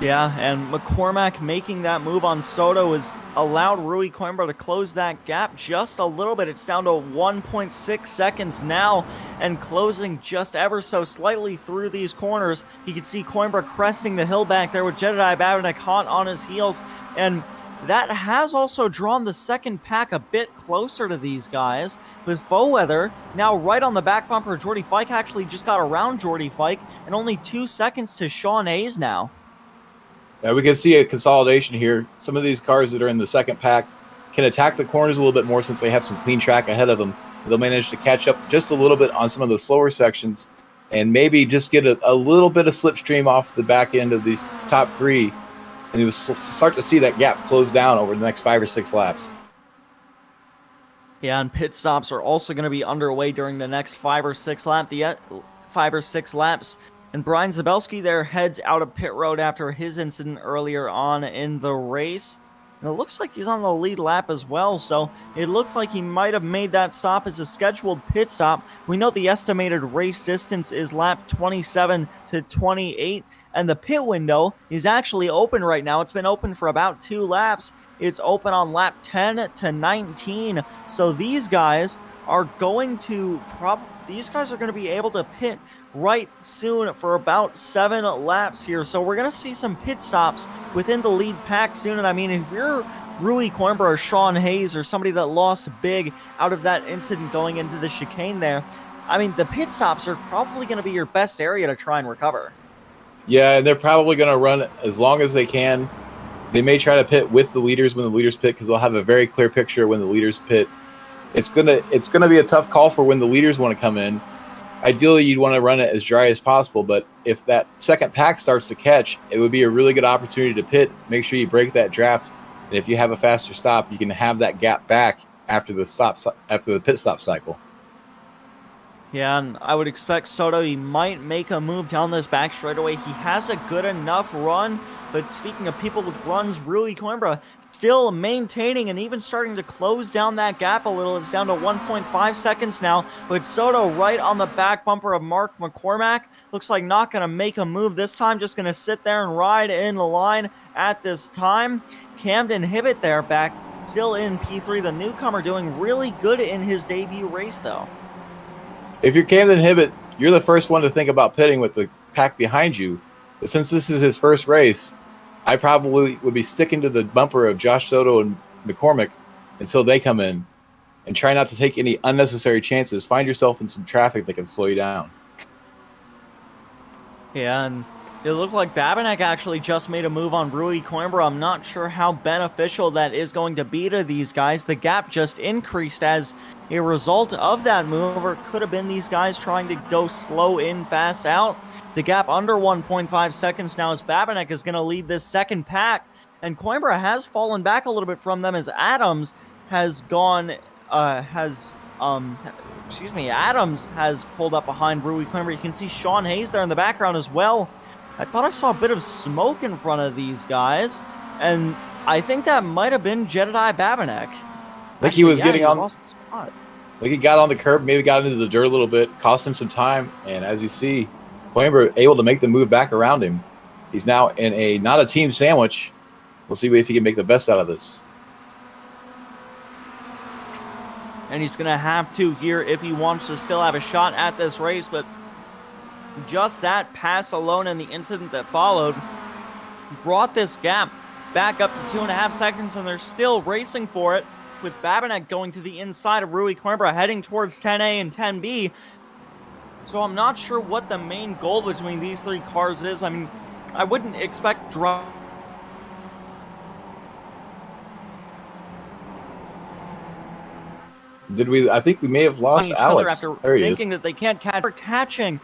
Yeah, and McCormack making that move on Soto has allowed Rui Coimbra to close that gap just a little bit. It's down to 1.6 seconds now, and closing just ever so slightly through these corners. You can see Coimbra cresting the hill back there with Jedediah Babinek hot on his heels, and that has also drawn the second pack a bit closer to these guys, with Foweather now right on the back bumper. Jordy Fike actually just got around Jordy Fike, and only 2 seconds to Sean Hayes now. We can see a consolidation here. Some of these cars that are in the second pack can attack the corners a little bit more since they have some clean track ahead of them. They'll manage to catch up just a little bit on some of the slower sections and maybe just get a little bit of slipstream off the back end of these top 3. And you will start to see that gap close down over the next 5 or 6 laps. Yeah, and pit stops are also going to be underway during the next 5 or 6 laps. And Brian Zabelski there heads out of pit road after his incident earlier on in the race. And it looks like he's on the lead lap as well, so it looked like he might have made that stop as a scheduled pit stop. We know the estimated race distance is lap 27 to 28, and the pit window is actually open right now. It's been open for about 2 laps. It's open on lap 10 to 19, so these guys are going to be able to pit right soon for about 7 laps here. So we're going to see some pit stops within the lead pack soon. And I mean, if you're Rui Coimbra or Sean Hayes or somebody that lost big out of that incident going into the chicane there, I mean, the pit stops are probably going to be your best area to try and recover. Yeah, and they're probably going to run as long as they can. They may try to pit with the leaders when the leaders pit, because they'll have a very clear picture when the leaders pit. It's gonna be a tough call for when the leaders want to come in. Ideally, you'd want to run it as dry as possible, but if that second pack starts to catch, it would be a really good opportunity to pit. Make sure you break that draft, and if you have a faster stop, you can have that gap back after the pit stop cycle. Yeah, and I would expect Soto, he might make a move down this back straightaway. He has a good enough run, but speaking of people with runs, Rui Coimbra still maintaining and even starting to close down that gap a little. It's down to 1.5 seconds now, with Soto right on the back bumper of Mark McCormack. Looks like not going to make a move this time, just going to sit there and ride in the line at this time. Camden Hibbett there back still in P3, the newcomer doing really good in his debut race though. If you're Camden Hibbett, you're the first one to think about pitting with the pack behind you. But since this is his first race, I probably would be sticking to the bumper of Josh Soto and McCormick until they come in, and try not to take any unnecessary chances. Find yourself in some traffic that can slow you down. Yeah, and it looked like Babinek actually just made a move on Rui Coimbra. I'm not sure how beneficial that is going to be to these guys. The gap just increased as a result of that move, or it could have been these guys trying to go slow in, fast out. The gap under 1.5 seconds now as Babinek is going to lead this second pack, and Coimbra has fallen back a little bit from them as Adams has gone, Adams has pulled up behind Rui Coimbra. You can see Sean Hayes there in the background as well. I thought I saw a bit of smoke in front of these guys, and I think that might have been Jedediah Babinek. I think he was getting on. Lost the spot. Like he got on the curb, maybe got into the dirt a little bit, cost him some time, and as you see, Coimbra able to make the move back around him. He's now in a not a team sandwich. We'll see if he can make the best out of this. And he's going to have to here if he wants to still have a shot at this race, but just that pass alone and the incident that followed brought this gap back up to 2.5 seconds, and they're still racing for it, with Babinek going to the inside of Rui Coimbra, heading towards 10A and 10B. So I'm not sure what the main goal between these three cars is. I mean, I wouldn't expect I think we may have lost Alex. After thinking that they can't catching.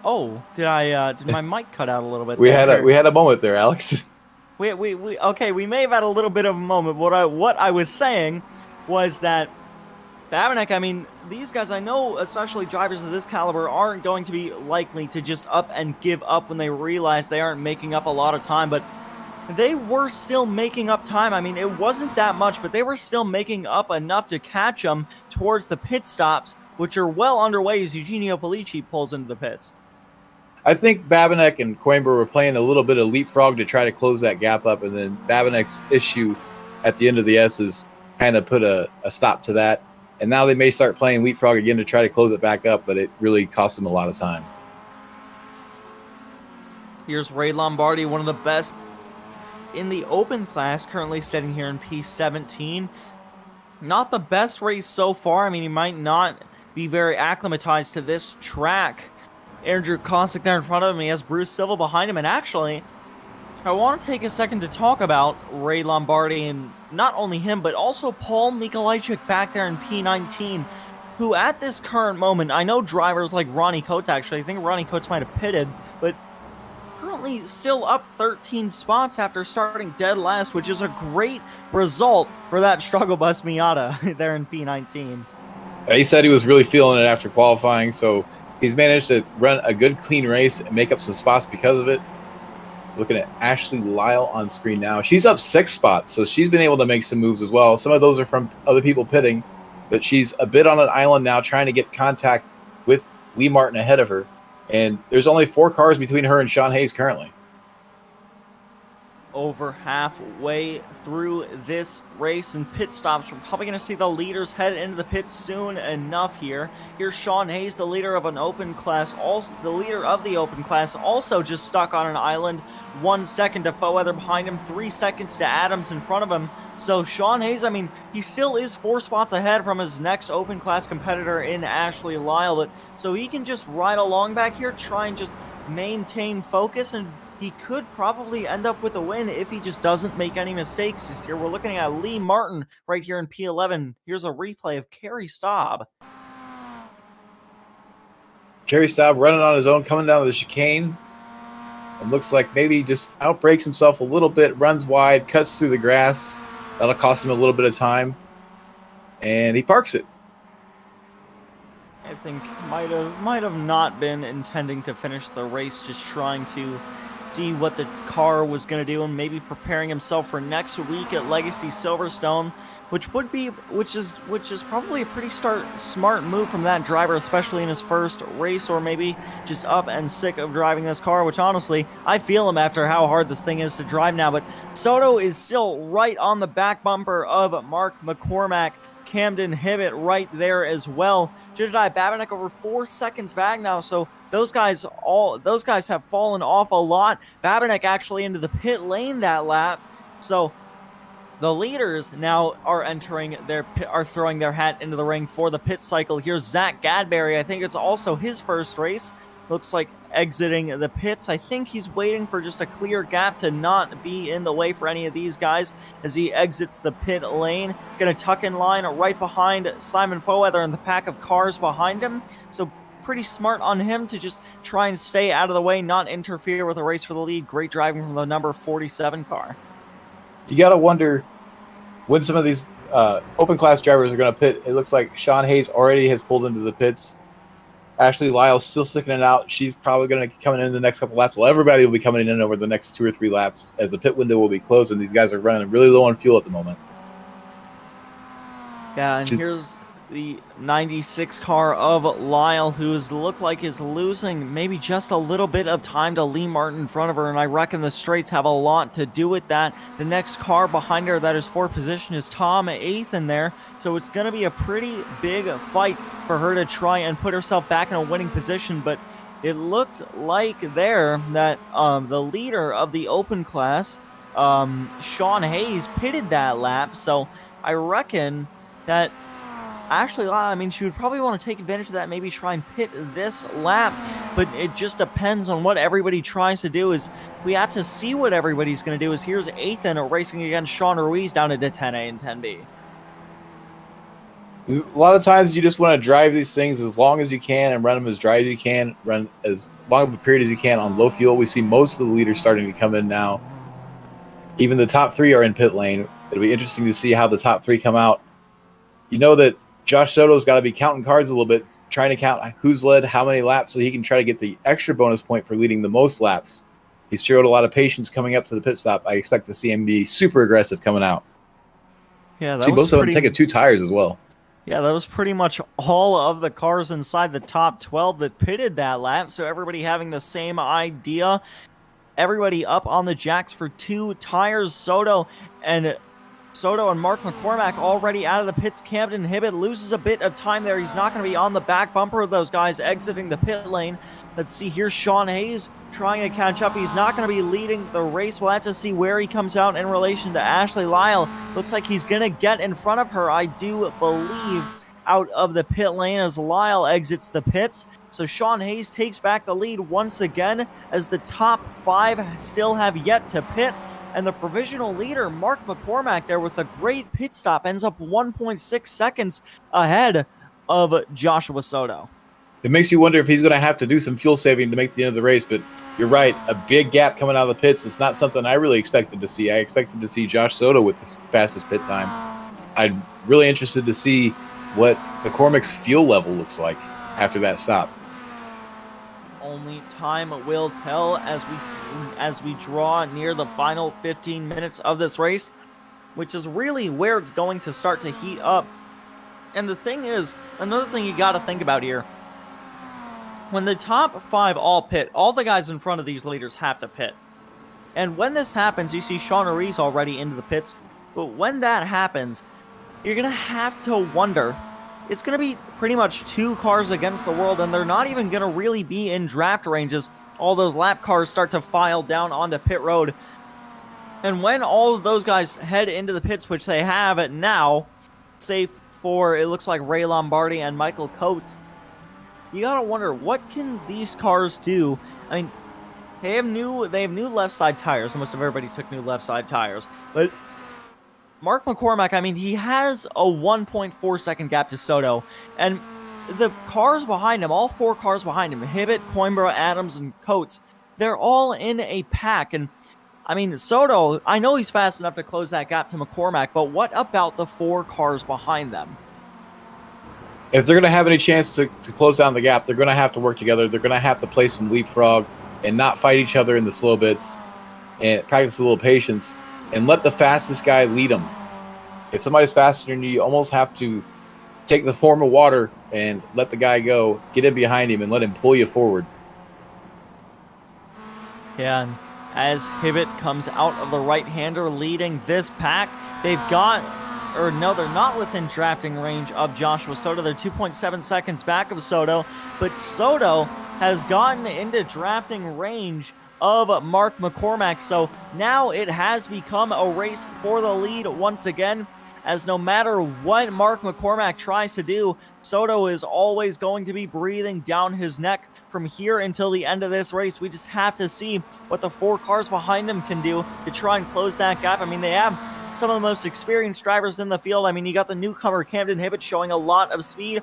Oh, did my mic cut out a little bit? We had a moment there, Alex. Okay, we may have had a little bit of a moment. What I was saying was that Babinek, I mean, these guys, I know, especially drivers of this caliber, aren't going to be likely to just up and give up when they realize they aren't making up a lot of time, but they were still making up time. I mean, it wasn't that much, but they were still making up enough to catch them towards the pit stops, which are well underway as Eugenio Polici pulls into the pits. I think Babinek and Coimbra were playing a little bit of leapfrog to try to close that gap up, and then Babinek's issue at the end of the S's kind of put a stop to that. And now they may start playing leapfrog again to try to close it back up, but it really cost them a lot of time. Here's Ray Lombardi, one of the best in the open class, currently sitting here in P17. Not the best race so far. I mean, he might not be very acclimatized to this track. Andrew Kosick there in front of him. He has Bruce Silva behind him. And actually, I want to take a second to talk about Ray Lombardi, and not only him, but also Paul Mikolajczyk back there in P19, who at this current moment, I know drivers like Ronnie Coates, actually, I think Ronnie Coates might have pitted, but currently still up 13 spots after starting dead last, which is a great result for that struggle bus Miata there in P19. He said he was really feeling it after qualifying, so he's managed to run a good, clean race and make up some spots because of it. Looking at Ashley Lyle on screen now. She's up 6 spots, so she's been able to make some moves as well. Some of those are from other people pitting, but she's a bit on an island now trying to get contact with Lee Martin ahead of her. And there's only 4 cars between her and Sean Hayes currently. Over halfway through this race and pit stops, we're probably going to see the leaders head into the pits soon enough here. Here's Sean Hayes, the leader of an open class, also the leader of the open class, also just stuck on an island. 1 second to Foweather behind him, 3 seconds to Adams in front of him. So Sean Hayes, I mean, he still is 4 spots ahead from his next open class competitor in Ashley Lyle, but so he can just ride along back here, try and just maintain focus, and he could probably end up with a win if he just doesn't make any mistakes this year. We're looking at Lee Martin right here in P11. Here's a replay of Kerry Staub. Kerry Staub running on his own, coming down the chicane. It looks like maybe he just outbrakes himself a little bit, runs wide, cuts through the grass. That'll cost him a little bit of time. And he parks it. I think might have not been intending to finish the race, just trying to see what the car was going to do and maybe preparing himself for next week at Legacy Silverstone, which is probably a pretty smart move from that driver, especially in his first race, or maybe just up and sick of driving this car, which honestly, I feel him after how hard this thing is to drive now. But Soto is still right on the back bumper of Mark McCormack. Camden Hibbett right there as well. Jedediah Babinec over 4 seconds back now, so those guys have fallen off a lot. Babinec actually into the pit lane that lap, so the leaders now are throwing their hat into the ring for the pit cycle. Here's Zach Gadberry. I think it's also his first race. Looks like exiting the pits. I think he's waiting for just a clear gap to not be in the way for any of these guys as he exits the pit lane. Gonna tuck in line right behind Simon Foweather and the pack of cars behind him. So pretty smart on him to just try and stay out of the way, not interfere with a race for the lead. Great driving from the number 47 car. You got to wonder when some of these open class drivers are going to pit. It looks like Sean Hayes already has pulled into the pits. Ashley Lyle's still sticking it out. She's probably going to be coming in the next couple laps. Well, everybody will be coming in over the next 2 or 3 laps as the pit window will be closed, and these guys are running really low on fuel at the moment. Yeah, and here's the 96 car of Lyle, who looked like is losing maybe just a little bit of time to Lee Martin in front of her, and I reckon the straights have a lot to do with that. The next car behind her that is for position is Tom Athan there, so it's going to be a pretty big fight for her to try and put herself back in a winning position, but it looked like there that the leader of the open class, Sean Hayes, pitted that lap, so I reckon that Ashley Lyle, I mean, she would probably want to take advantage of that, maybe try and pit this lap, but it just depends on what everybody tries to do. Is we have to see what everybody's going to do. Is here's Athan racing against Sean Ruiz down into 10A and 10B. A lot of times you just want to drive these things as long as you can and run them as dry as you can, run as long of a period as you can on low fuel. We see most of the leaders starting to come in now. Even the top 3 are in pit lane. It'll be interesting to see how the top 3 come out. You know that Josh Soto's got to be counting cards a little bit, trying to count who's led how many laps so he can try to get the extra bonus point for leading the most laps. He's showed a lot of patience coming up to the pit stop. I expect to see him be super aggressive coming out. Yeah, see most of them taking 2 tires as well. Yeah, that was pretty much all of the cars inside the top 12 that pitted that lap, so everybody having the same idea. Everybody up on the jacks for 2 tires. Soto and Mark McCormack already out of the pits. Camden Hibbett loses a bit of time there. He's not going to be on the back bumper of those guys exiting the pit lane. Let's see, here's Sean Hayes trying to catch up. He's not going to be leading the race. We'll have to see where he comes out in relation to Ashley Lyle. Looks like he's going to get in front of her, I do believe, out of the pit lane as Lyle exits the pits. So Sean Hayes takes back the lead once again as the top 5 still have yet to pit. And the provisional leader, Mark McCormack, there with a great pit stop, ends up 1.6 seconds ahead of Joshua Soto. It makes you wonder if he's going to have to do some fuel saving to make the end of the race, but you're right. A big gap coming out of the pits is not something I really expected to see. I expected to see Josh Soto with the fastest pit time. I'm really interested to see what McCormack's fuel level looks like after that stop. Only time will tell as we draw near the final 15 minutes of this race, which is really where it's going to start to heat up. And the thing is, another thing you got to think about here, when the top 5 all pit, all the guys in front of these leaders have to pit. And when this happens, you see Sean Ruiz already into the pits, but when that happens, you're going to have to wonder, it's going to be pretty much 2 cars against the world, and they're not even going to really be in draft ranges. All those lap cars start to file down onto pit road. And when all of those guys head into the pits, which they have now, save for, it looks like Ray Lombardi and Michael Coates, you got to wonder, what can these cars do? I mean, they have new left side tires. Almost everybody took new left side tires. But Mark McCormack, I mean, he has a 1.4 second gap to Soto, and the cars behind him, all 4 cars behind him, Hibbett, Coimbra, Adams, and Coates, they're all in a pack. And I mean, Soto, I know he's fast enough to close that gap to McCormack, but what about the 4 cars behind them? if they're going to have any chance to close down the gap, they're going to have to work together. They're going to have to play some leapfrog and not fight each other in the slow bits and practice a little patience and let the fastest guy lead them. If somebody's faster than you, you almost have to take the form of water and let the guy go, get in behind him, and let him pull you forward. Yeah, and as Hibbett comes out of the right-hander leading this pack, they've got, or no, they're not within drafting range of Joshua Soto. They're 2.7 seconds back of Soto, but Soto has gotten into drafting range of Mark McCormack, so now it has become a race for the lead once again, as no matter what Mark McCormack tries to do, Soto is always going to be breathing down his neck from here until the end of this race. We just have to see what the 4 cars behind him can do to try and close that gap. I mean, they have some of the most experienced drivers in the field. I mean, you got the newcomer Camden Hibbett showing a lot of speed.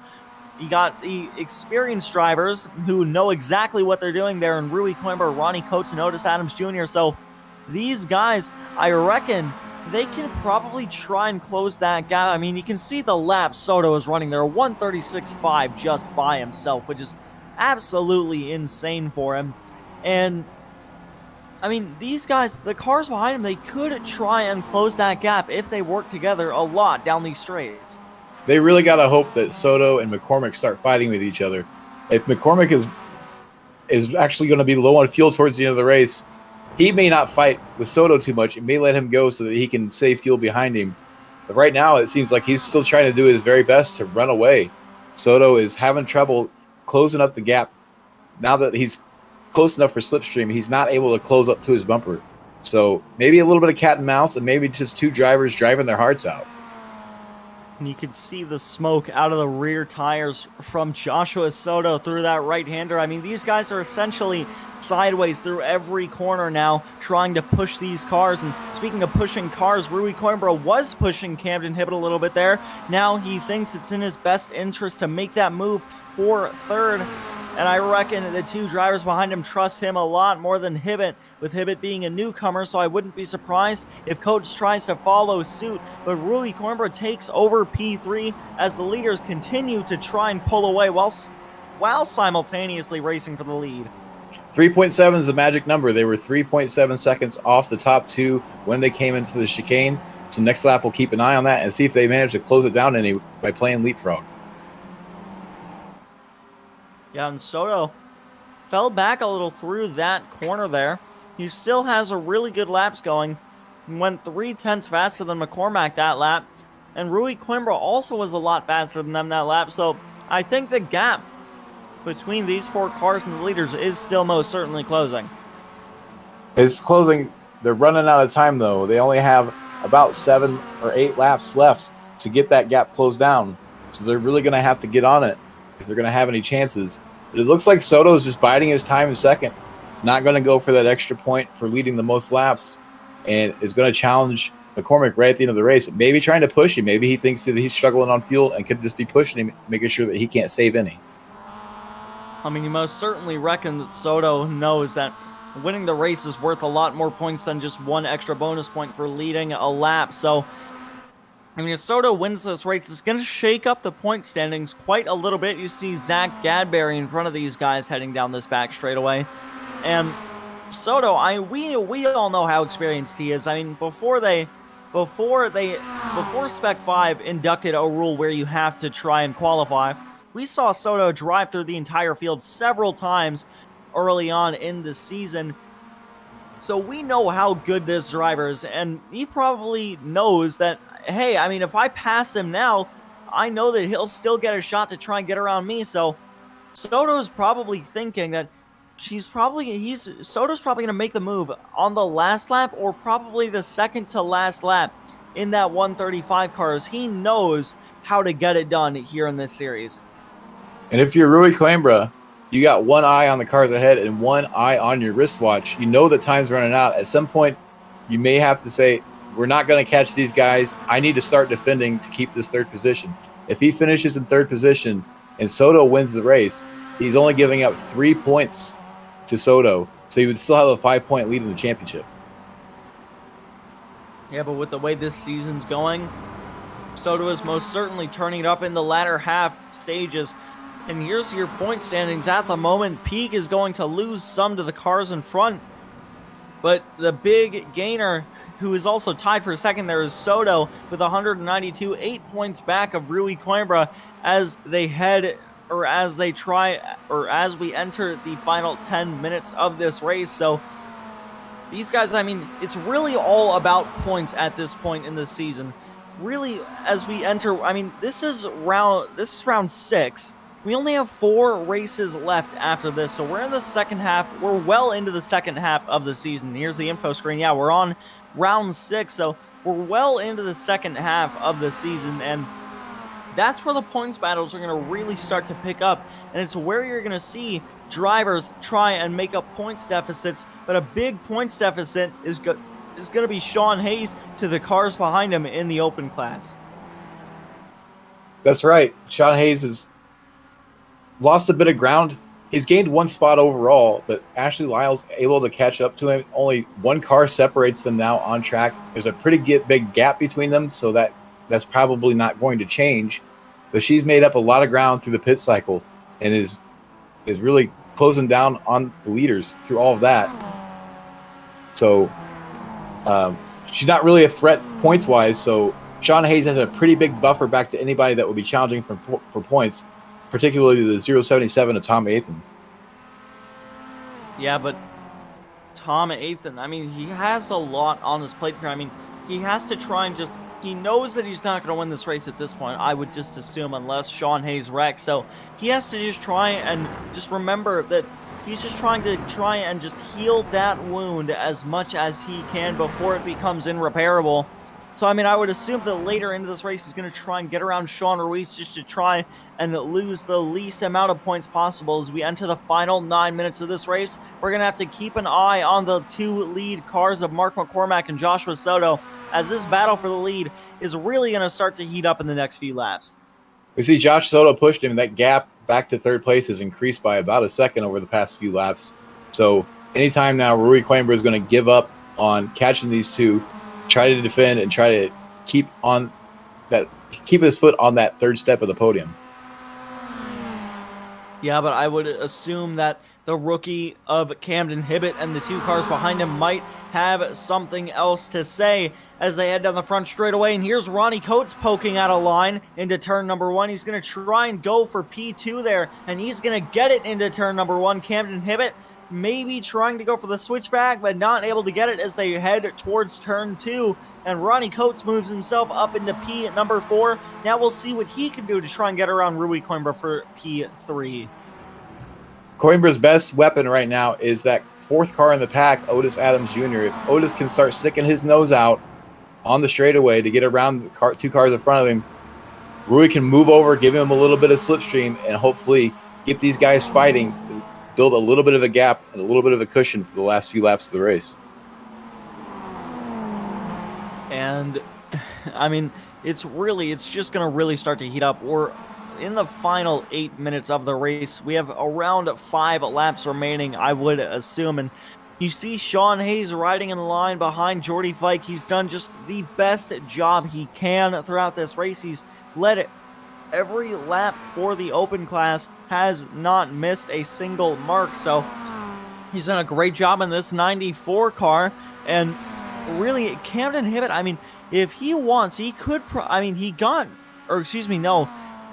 You got the experienced drivers who know exactly what they're doing there in Rui Coimbra, Ronnie Coates, and Otis Adams Jr. So these guys, I reckon, they can probably try and close that gap. I mean, you can see the lap Soto is running there, 136.5 just by himself, which is absolutely insane for him. And I mean, these guys, the cars behind him, they could try and close that gap if they work together a lot down these straights. They really got to hope that Soto and McCormick start fighting with each other. If McCormick is actually going to be low on fuel towards the end of the race, he may not fight with Soto too much. It may let him go so that he can save fuel behind him. But right now, it seems like he's still trying to do his very best to run away. Soto is having trouble closing up the gap. Now that he's close enough for slipstream, he's not able to close up to his bumper. So maybe a little bit of cat and mouse, and maybe just 2 drivers driving their hearts out. And you can see the smoke out of the rear tires from Joshua Soto through that right-hander. I mean, these guys are essentially sideways through every corner now, trying to push these cars. And speaking of pushing cars, Rui Coimbra was pushing Camden Hibbett a little bit there. Now he thinks it's in his best interest to make that move for third. And I reckon the 2 drivers behind him trust him a lot more than Hibbett, with Hibbett being a newcomer, so I wouldn't be surprised if Coates tries to follow suit. But Rui Coimbra takes over P3 as the leaders continue to try and pull away while simultaneously racing for the lead. 3.7 is the magic number. They were 3.7 seconds off the top 2 when they came into the chicane. So next lap, we'll keep an eye on that and see if they manage to close it down any by playing leapfrog. Yeah, and Soto fell back a little through that corner there. He still has a really good laps going. He went 0.3 faster than McCormack that lap. And Rui Coimbra also was a lot faster than them that lap. So I think the gap between these 4 cars and the leaders is still most certainly closing. It's closing. They're running out of time, though. They only have about 7 or 8 laps left to get that gap closed down. So they're really going to have to get on it if they're going to have any chances. But it looks like Soto is just biding his time in second, not going to go for that extra point for leading the most laps, and is going to challenge McCormick right at the end of the race. Maybe trying to push him. Maybe he thinks that he's struggling on fuel and could just be pushing him, making sure that he can't save any. I mean, you most certainly reckon that Soto knows that winning the race is worth a lot more points than just 1 extra bonus point for leading a lap. So I mean, if Soto wins this race, it's going to shake up the point standings quite a little bit. You see Zach Gadberry in front of these guys heading down this back straightaway. And Soto, we all know how experienced he is. I mean, before Spec-5 inducted a rule where you have to try and qualify, we saw Soto drive through the entire field several times early on in the season. So we know how good this driver is, and he probably knows that, hey, I mean, if I pass him now, I know that he'll still get a shot to try and get around me. So Soto's probably thinking that Soto's probably going to make the move on the last lap, or probably the second to last lap in that 135 cars. He knows how to get it done here in this series. And if you're Rui Coimbra, you got one eye on the cars ahead and one eye on your wristwatch. You know the time's running out. At some point, you may have to say, we're not going to catch these guys. I need to start defending to keep this third position. If he finishes in third position and Soto wins the race, he's only giving up 3 points to Soto. So he would still have a 5-point lead in the championship. Yeah, but with the way this season's going, Soto is most certainly turning it up in the latter half stages. And here's your point standings at the moment. Peak is going to lose some to the cars in front, but the big gainer, who is also tied for second there, is Soto with 192, 8 points back of Rui Coimbra as they head, or as they try, or as we enter the final 10 minutes of this race. So these guys, I mean, it's really all about points at this point in the season. Really, as we enter, I mean, this is round 6. We only have 4 races left after this, so we're in the second half. We're well into the second half of the season. Here's the info screen. Yeah, we're on round 6, so we're well into the second half of the season, and that's where the points battles are going to really start to pick up, and it's where you're going to see drivers try and make up points deficits, but a big points deficit is going to be Sean Hayes to the cars behind him in the open class. That's right. Sean Hayes has lost a bit of ground. He's gained 1 spot overall, but Ashley Lyle's able to catch up to him. Only 1 car separates them now on track. There's a pretty big gap between them, so that's probably not going to change. But she's made up a lot of ground through the pit cycle and is really closing down on the leaders through all of that. So she's not really a threat points-wise, so Sean Hayes has a pretty big buffer back to anybody that will be challenging for points, particularly the 077 of Tom Athan. Yeah, but Tom Athan, I mean, he has a lot on his plate here. I mean, he has to try and he knows that he's not going to win this race at this point, I would just assume, unless Sean Hayes wrecks. So he has to just try and just remember that he's just trying to just heal that wound as much as he can before it becomes irreparable. So, I mean, I would assume that later into this race, he's going to try and get around Sean Ruiz just to try and lose the least amount of points possible as we enter the final 9 minutes of this race. We're going to have to keep an eye on the 2 lead cars of Mark McCormack and Joshua Soto, as this battle for the lead is really going to start to heat up in the next few laps. We see Josh Soto pushed him, and that gap back to third place has increased by about a second over the past few laps. So anytime now, Rui Coimbra is going to give up on catching these 2, try to defend, and try to keep his foot on that third step of the podium. Yeah, but I would assume that the rookie of Camden Hibbett and the 2 cars behind him might have something else to say as they head down the front straightaway. And here's Ronnie Coates poking out a line into turn number 1. He's going to try and go for P2 there, and he's going to get it into turn number 1. Camden Hibbett maybe trying to go for the switchback, but not able to get it as they head towards turn 2. And Ronnie Coates moves himself up into P at number 4. Now we'll see what he can do to try and get around Rui Coimbra for P3. Coimbra's best weapon right now is that 4th car in the pack, Otis Adams Jr. If Otis can start sticking his nose out on the straightaway to get around the 2 cars in front of him, Rui can move over, give him a little bit of slipstream, and hopefully get these guys fighting, build a little bit of a gap and a little bit of a cushion for the last few laps of the race. And, I mean, it's just going to really start to heat up. We're in the final 8 minutes of the race. We have around 5 laps remaining, I would assume. And you see Sean Hayes riding in line behind Jordy Fike. He's done just the best job he can throughout this race. He's led it every lap for the open class, has not missed a single mark. So he's done a great job in this 94 car. And really, Camden Hibbett, I mean, if he wants, he could,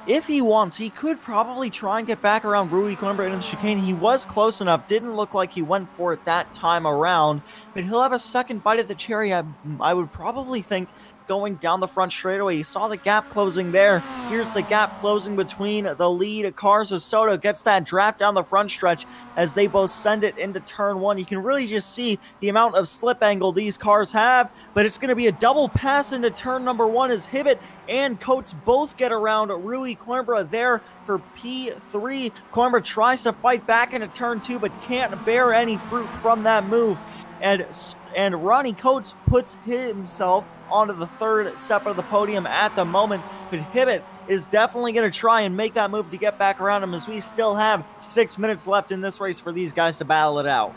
if he wants, he could probably try and get back around Rui Coimbra into the chicane. He was close enough, didn't look like he went for it that time around, but he'll have a second bite at the cherry, I would probably think, going down the front straightaway. You saw the gap closing there. Here's the gap closing between the lead cars as Soto gets that draft down the front stretch as they both send it into turn 1. You can really just see the amount of slip angle these cars have, but it's going to be a double pass into turn number 1 as Hibbett and Coates both get around Rui Coimbra there for P3. Coimbra tries to fight back into turn 2, but can't bear any fruit from that move. And Ronnie Coates puts himself onto the third step of the podium at the moment, but Hibbett is definitely going to try and make that move to get back around him as we still have 6 minutes left in this race for these guys to battle it out.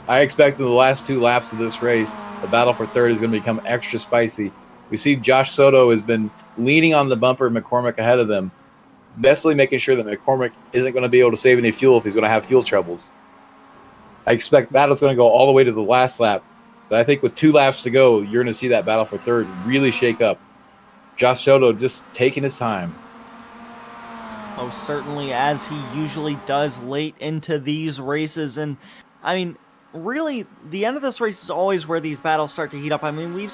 I expect in the last 2 laps of this race, the battle for third is going to become extra spicy. We see Josh Soto has been leaning on the bumper, McCormick ahead of them, definitely making sure that McCormick isn't going to be able to save any fuel if he's going to have fuel troubles. I expect battle's going to go all the way to the last lap, but I think with 2 laps to go, you're going to see that battle for third really shake up. Josh Soto just taking his time. Oh, certainly, as he usually does late into these races. And I mean, really, the end of this race is always where these battles start to heat up. I mean, we've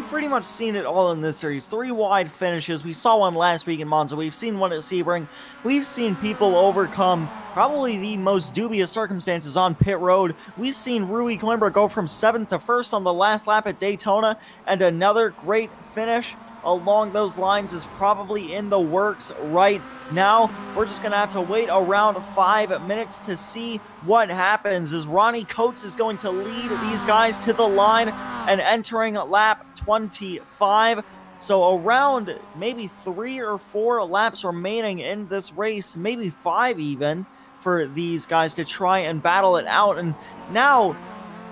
pretty much seen it all in this series. 3 wide finishes. We saw one last week in Monza. We've seen one at Sebring. We've seen people overcome probably the most dubious circumstances on pit road. We've seen Rui Coimbra go from 7th to 1st on the last lap at Daytona, and another great finish along those lines is probably in the works right now. We're just gonna have to wait around 5 minutes to see what happens, as Ronnie Coates is going to lead these guys to the line and entering lap 25. So around maybe 3 or 4 laps remaining in this race, maybe 5 even, for these guys to try and battle it out. And now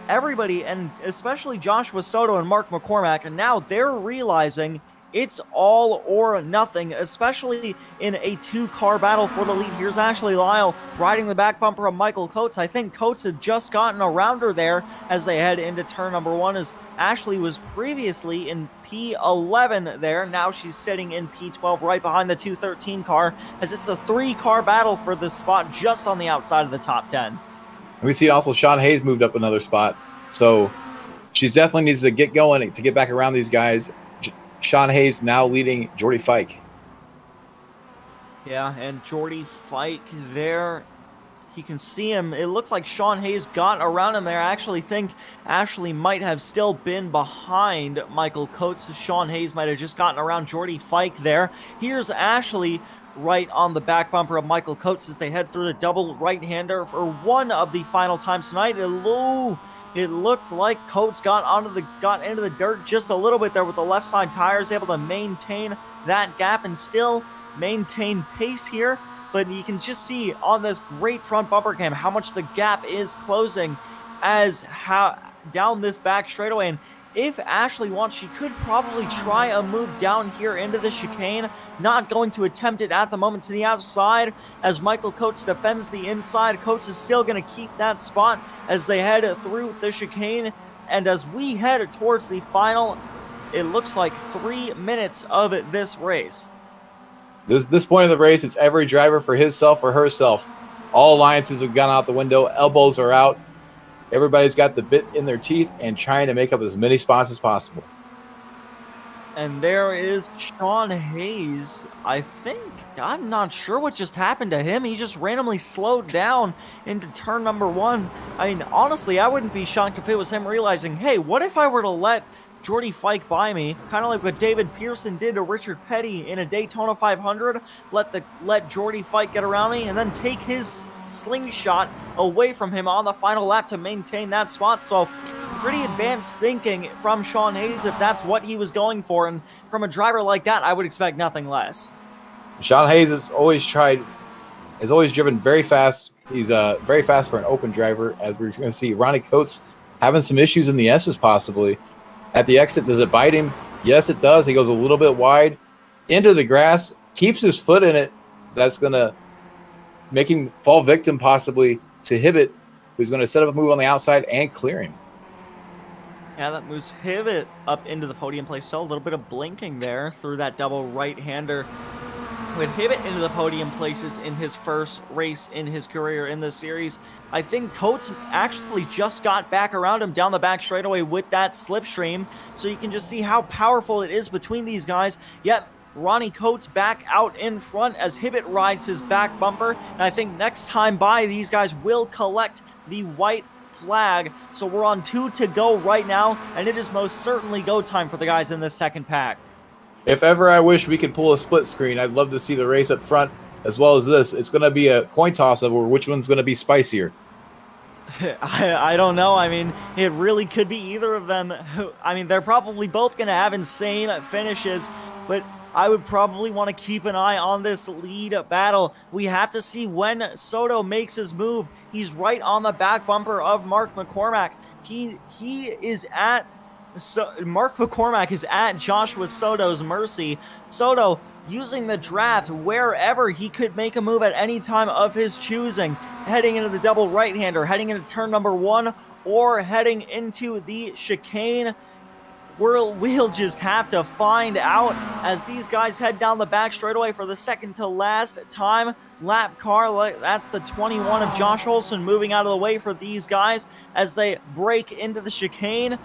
everybody, and especially Joshua Soto and Mark McCormack, and now they're realizing it's all or nothing, especially in a 2-car battle for the lead. Here's Ashley Lyle riding the back bumper of Michael Coates. I think Coates had just gotten around her there as they head into turn number 1, as Ashley was previously in P11 there. Now she's sitting in P12 right behind the 213 car, as it's a 3-car battle for this spot just on the outside of the top 10. We see also Sean Hayes moved up another spot. So she definitely needs to get going to get back around these guys. Sean Hayes now leading Jordy Fike. Yeah, and Jordy Fike there, you can see him. It looked like Sean Hayes got around him there. I actually think Ashley might have still been behind Michael Coates. Sean Hayes might have just gotten around Jordy Fike there. Here's Ashley right on the back bumper of Michael Coates as they head through the double right-hander for one of the final times tonight. It looked like Coates got into the dirt just a little bit there with the left side tires, able to maintain that gap and still maintain pace here. But you can just see on this great front bumper cam how much the gap is closing down this back straightaway. And if Ashley wants, she could probably try a move down here into the chicane. Not going to attempt it at the moment to the outside as Michael Coates defends the inside. Coates is still going to keep that spot as they head through the chicane. And as we head towards the final, it looks like 3 minutes of this race. This point of the race, it's every driver for himself or herself. All alliances have gone out the window. Elbows are out. Everybody's got the bit in their teeth and trying to make up as many spots as possible. And there is Sean Hayes. I'm not sure what just happened to him. He just randomly slowed down into turn number 1. I mean, honestly, I wouldn't be shocked if it was him realizing, hey, what if I were to let Jordy Fike by me, kind of like what David Pearson did to Richard Petty in a Daytona 500, let Jordy Fike get around me and then take his slingshot away from him on the final lap to maintain that spot. So pretty advanced thinking from Sean Hayes if that's what he was going for, and from a driver like that I would expect nothing less. Sean Hayes has always driven very fast. He's very fast for an open driver, as we're going to see. Ronnie Coates having some issues in the S's possibly. At the exit, does it bite him? Yes, it does. He goes a little bit wide into the grass, keeps his foot in it. That's going to make him fall victim possibly to Hibbett, who's going to set up a move on the outside and clear him. Yeah, that moves Hibbett up into the podium place. Still a little bit of blinking there through that double right-hander. With Hibbett into the podium places in his first race in his career in this series, I think Coates actually just got back around him down the back straightaway with that slipstream. So you can just see how powerful it is between these guys. Yet Ronnie Coates back out in front as Hibbett rides his back bumper. And I think next time by, these guys will collect the white flag. So we're on 2 to go right now, and it is most certainly go time for the guys in this second pack. If ever I wish we could pull a split screen, I'd love to see the race up front as well as this. It's going to be a coin toss over which one's going to be spicier. I don't know. I mean, it really could be either of them. I mean, they're probably both going to have insane finishes, but I would probably want to keep an eye on this lead battle. We have to see when Soto makes his move. He's right on the back bumper of Mark McCormack. He is at So Mark McCormack is at Joshua Soto's mercy. Soto using the draft wherever he could make a move at any time of his choosing, heading into the double right-hander, heading into turn number 1, or heading into the chicane. We'll just have to find out as these guys head down the back straightaway for the second to last time lap car. That's the 21 of Josh Olson moving out of the way for these guys as they break into the chicane.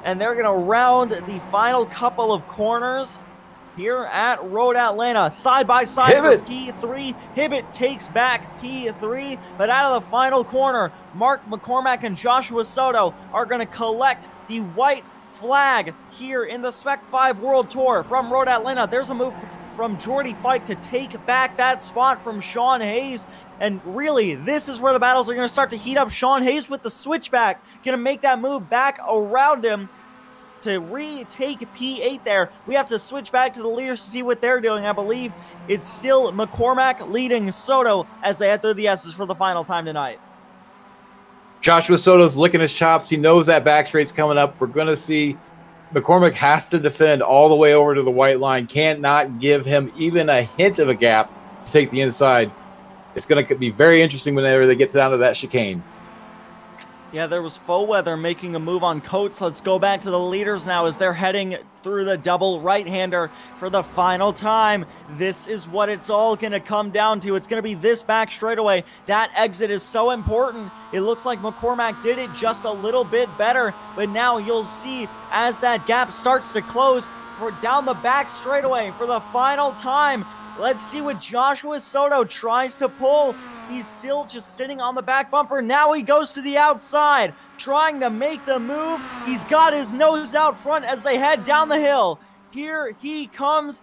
And they're going to round the final couple of corners here at Road Atlanta. Side by side for P3. Hibbett takes back P3, but out of the final corner, Mark McCormack and Joshua Soto are going to collect the white flag here in the Spec-5 World Tour from Road Atlanta. There's a move from Jordy Fike to take back that spot from Sean Hayes. And really, this is where the battles are going to start to heat up. Sean Hayes with the switchback, going to make that move back around him to retake P8 there. We have to switch back to the leaders to see what they're doing. I believe it's still McCormack leading Soto as they head through the S's for the final time tonight. Joshua Soto's licking his chops. He knows that back straight's coming up. We're going to see McCormack has to defend all the way over to the white line. Can't not give him even a hint of a gap to take the inside. It's going to be very interesting whenever they get down to that chicane. Yeah, there was faux weather making a move on Coates. Let's go back to the leaders now as they're heading through the double right-hander for the final time. This is what it's all going to come down to. It's going to be this back straightaway. That exit is so important. It looks like McCormack did it just a little bit better, but now you'll see as that gap starts to close for down the back straightaway for the final time. Let's see what Joshua Soto tries to pull. He's still just sitting on the back bumper. Now he goes to the outside, trying to make the move. He's got his nose out front as they head down the hill. Here he comes.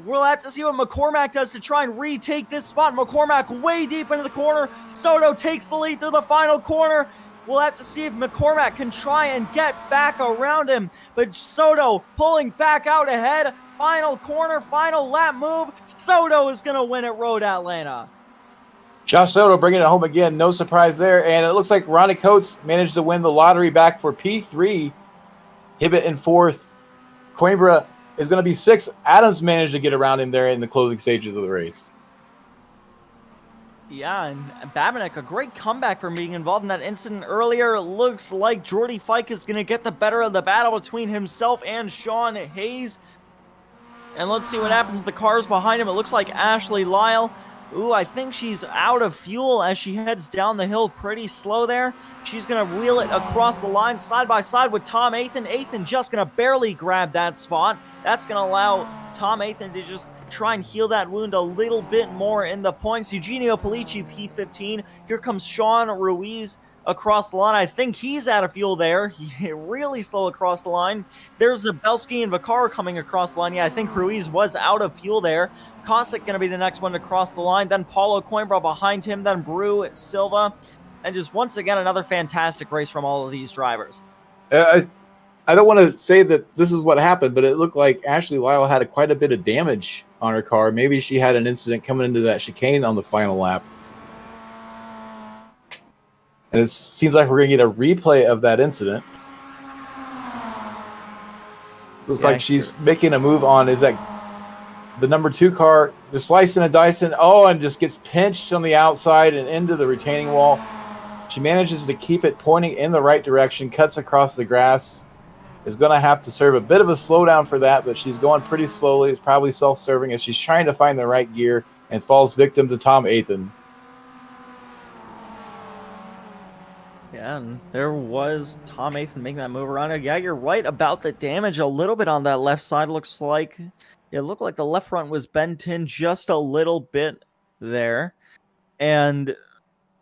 We'll have to see what McCormack does to try and retake this spot. McCormack way deep into the corner. Soto takes the lead through the final corner. We'll have to see if McCormack can try and get back around him. But Soto pulling back out ahead. Final corner, final lap move. Soto is going to win at Road Atlanta. Josh Soto bringing it home again. No surprise there. And it looks like Ronnie Coates managed to win the lottery back for P3. Hibbett in 4th. Coimbra is going to be 6th. Adams managed to get around him there in the closing stages of the race. Yeah, and Babinek, a great comeback from being involved in that incident earlier. It looks like Jordy Fike is going to get the better of the battle between himself and Sean Hayes. And let's see what happens to the cars behind him. It looks like Ashley Lyle. Ooh, I think she's out of fuel as she heads down the hill pretty slow there. She's going to wheel it across the line side by side with Tom Athan. Athan just going to barely grab that spot. That's going to allow Tom Athan to just try and heal that wound a little bit more in the points. Eugenio Polici, P15. Here comes Sean Ruiz across the line. I think he's out of fuel there. Really slow across the line. There's Zabelski and Vaccaro coming across the line. Yeah, I think Ruiz was out of fuel there. Kosick going to be the next one to cross the line. Then Paulo Coimbra behind him. Then Brew, Silva. And just once again, another fantastic race from all of these drivers. I don't want to say that this is what happened, but it looked like Ashley Lyle had quite a bit of damage on her car. Maybe she had an incident coming into that chicane on the final lap. And it seems like we're going to get a replay of that incident. Looks like she's making a move on, is that the number 2 car, the slicing and dicing, and just gets pinched on the outside and into the retaining wall. She manages to keep it pointing in the right direction, cuts across the grass. Is going to have to serve a bit of a slowdown for that, but she's going pretty slowly. It's probably self-serving as she's trying to find the right gear and falls victim to Tom Athan. Yeah, and there was Tom Athan making that move around. Yeah, you're right about the damage a little bit on that left side. Looks like it looked like the left front was bent in just a little bit there. And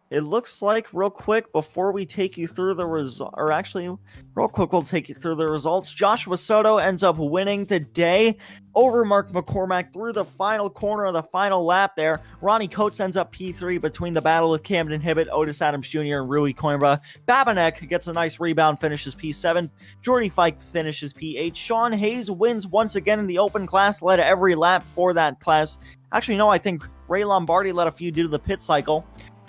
it looks like, real quick, before we take you through the result, or actually, real quick, we'll take you through the results. Joshua Soto ends up winning the day over Mark McCormack through the final corner of the final lap there. Ronnie Coates ends up P3 between the battle with Camden Hibbett, Otis Adams Jr., and Rui Coimbra. Babinek gets a nice rebound, finishes P7. Jordy Fike finishes P8. Sean Hayes wins once again in the open class, led every lap for that class. Actually, no, I think Ray Lombardi led a few due to the pit cycle.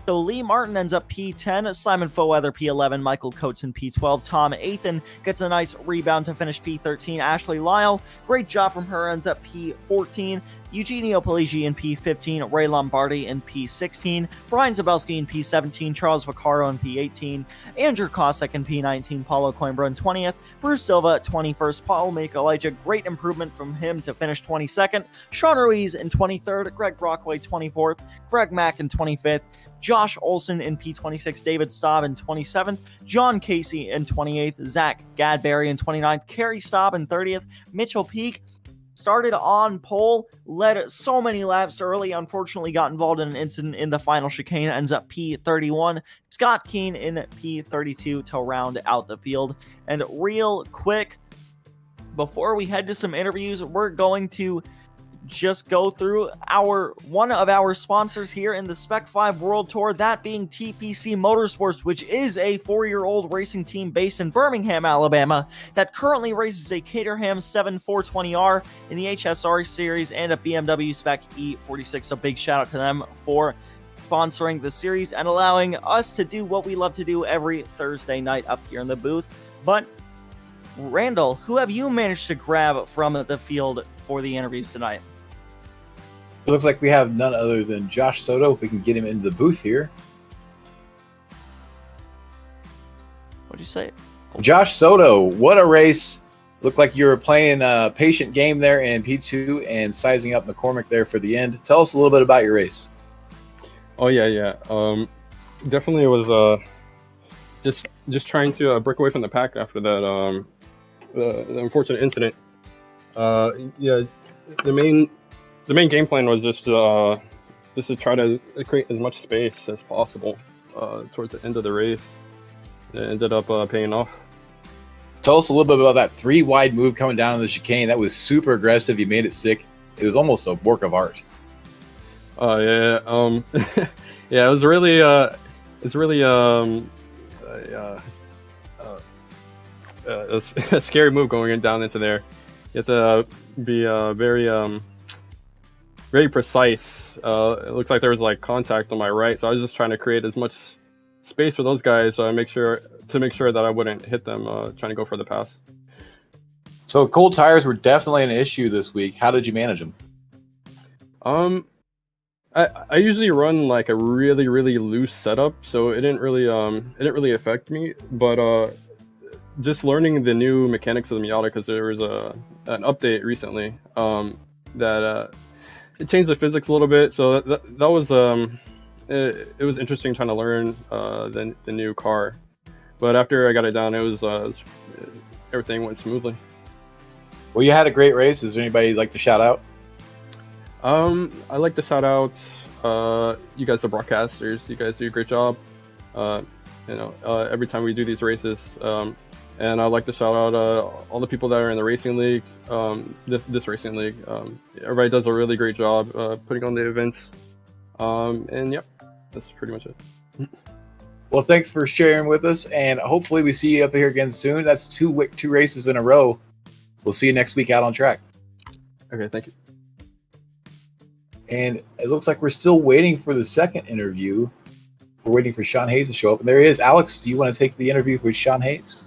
So Lee Martin ends up P10, Simon Foweather P11, Michael Coates in P12, Tom Athan gets a nice rebound to finish P13, Ashley Lyle, great job from her, ends up P14, Eugenio Paligi in P15, Ray Lombardi in P16, Brian Zabelski in P17, Charles Vaccaro in P18, Andrew Kosek in P19, Paulo Coimbra in 20th, Bruce Silva 21st, Paul Mikolajczyk, great improvement from him to finish 22nd, Sean Ruiz in 23rd, Greg Brockway 24th, Greg Mack in 25th, Josh Olson in P26, David Staub in 27th, John Casey in 28th, Zach Gadberry in 29th, Kerry Staub in 30th, Mitchell Peak started on pole, led so many laps early, unfortunately got involved in an incident in the final chicane, ends up P31, Scott Keane in P32 to round out the field. And real quick, before we head to some interviews, we're going to just go through one of our sponsors here in the Spec-5 World Tour, that being TPC Motorsports, which is a 4-year-old racing team based in Birmingham, Alabama, that currently races a Caterham 7420R in the HSR series and a BMW Spec E46. So big shout out to them for sponsoring the series and allowing us to do what we love to do every Thursday night up here in the booth. But Randall, who have you managed to grab from the field for the interviews tonight? It looks like we have none other than Josh Soto. If we can get him into the booth here. What'd you say? Josh Soto, what a race. Looked like you were playing a patient game there in P2 and sizing up McCormick there for the end. Tell us a little bit about your race. Oh, yeah. Definitely it was just trying to break away from the pack after that the unfortunate incident. The main game plan was just to try to create as much space as possible towards the end of the race. It ended up paying off. Tell us a little bit about that 3-wide move coming down the chicane. That was super aggressive. You made it stick. It was almost a work of art. Yeah. Yeah, it was really a scary move going down into there. You have to be very precise. It looks like there was like contact on my right, so I was just trying to create as much space for those guys to make sure that I wouldn't hit them trying to go for the pass. So cold tires were definitely an issue this week. How did you manage them? I usually run like a really loose setup, so it didn't really affect me. But just learning the new mechanics of the Miata, because there was an update recently that it changed the physics a little bit. So that was it was interesting trying to learn the new car. But after I got it down, it was everything went smoothly. Well, you had a great race. Is there anybody you'd like to shout out? I'd like to shout out you guys, the broadcasters. You guys do a great job. Every time we do these races. And I'd like to shout out all the people that are in the racing league, this racing league. Everybody does a really great job putting on the events. And yep, that's pretty much it. Well, thanks for sharing with us, and hopefully we see you up here again soon. That's two races in a row. We'll see you next week out on track. Okay, thank you. And it looks like we're still waiting for the second interview. We're waiting for Sean Hayes to show up. And there he is. Alex, do you want to take the interview with Sean Hayes?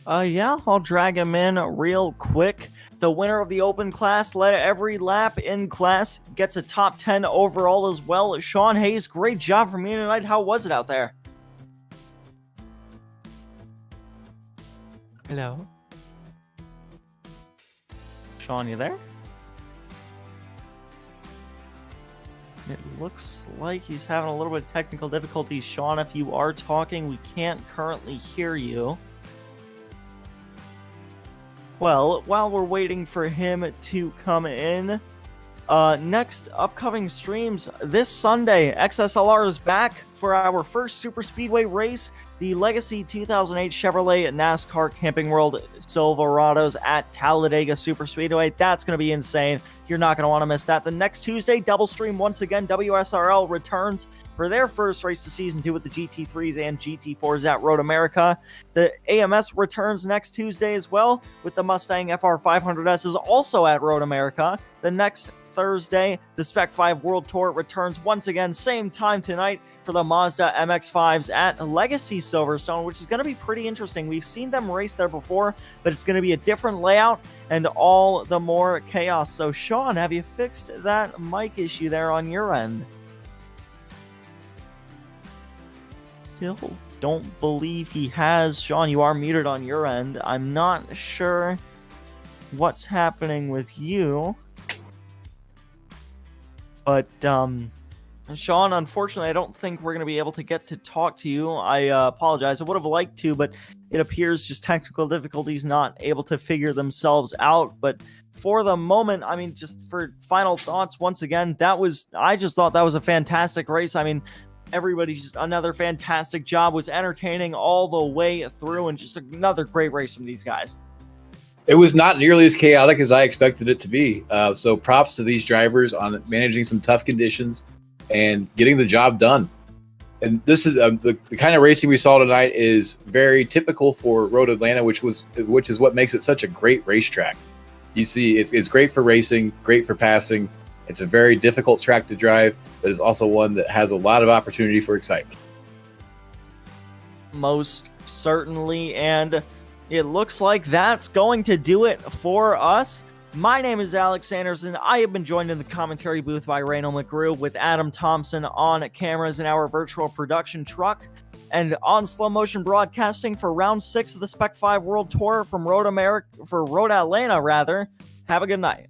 Yeah, I'll drag him in real quick. The winner of the open class led every lap in class, gets a top 10 overall as well. Sean Hayes, great job from you tonight. How was it out there? Hello? Sean, you there? It looks like he's having a little bit of technical difficulties. Sean, if you are talking, we can't currently hear you. Well, while we're waiting for him to come in, next upcoming streams this Sunday, XSLR is back for our first super speedway race, the Legacy 2008 Chevrolet NASCAR Camping World Silverados at Talladega Super Speedway. That's going to be insane. You're not going to want to miss that. The next Tuesday, double stream once again. WSRL returns for their first race of season 2 with the GT3s and GT4s at Road America. The AMS returns next Tuesday as well with the Mustang FR500S is also at Road America. The next Thursday. The Spec-5 World Tour returns once again, same time tonight for the Mazda MX-5s at Legacy Silverstone, which is going to be pretty interesting. We've seen them race there before, but it's going to be a different layout and all the more chaos. So, Sean, have you fixed that mic issue there on your end? Still don't believe he has. Sean, you are muted on your end. I'm not sure what's happening with you. But, Sean, unfortunately, I don't think we're going to be able to get to talk to you. I apologize. I would have liked to, but it appears just technical difficulties not able to figure themselves out. But for the moment, I mean, just for final thoughts, once again, I just thought that was a fantastic race. I mean, everybody just another fantastic job, was entertaining all the way through, and just another great race from these guys. It was not nearly as chaotic as I expected it to be. So props to these drivers on managing some tough conditions and getting the job done. And this is the kind of racing we saw tonight is very typical for Road Atlanta, which is what makes it such a great racetrack. You see, it's great for racing, great for passing. It's a very difficult track to drive, but it's also one that has a lot of opportunity for excitement. Most certainly, and it looks like that's going to do it for us. My name is Alex Andersen. I have been joined in the commentary booth by Randall McGrew, with Adam Thompson on cameras in our virtual production truck, and on slow motion broadcasting for round 6 of the Spec-5 World Tour from Road Atlanta. Have a good night.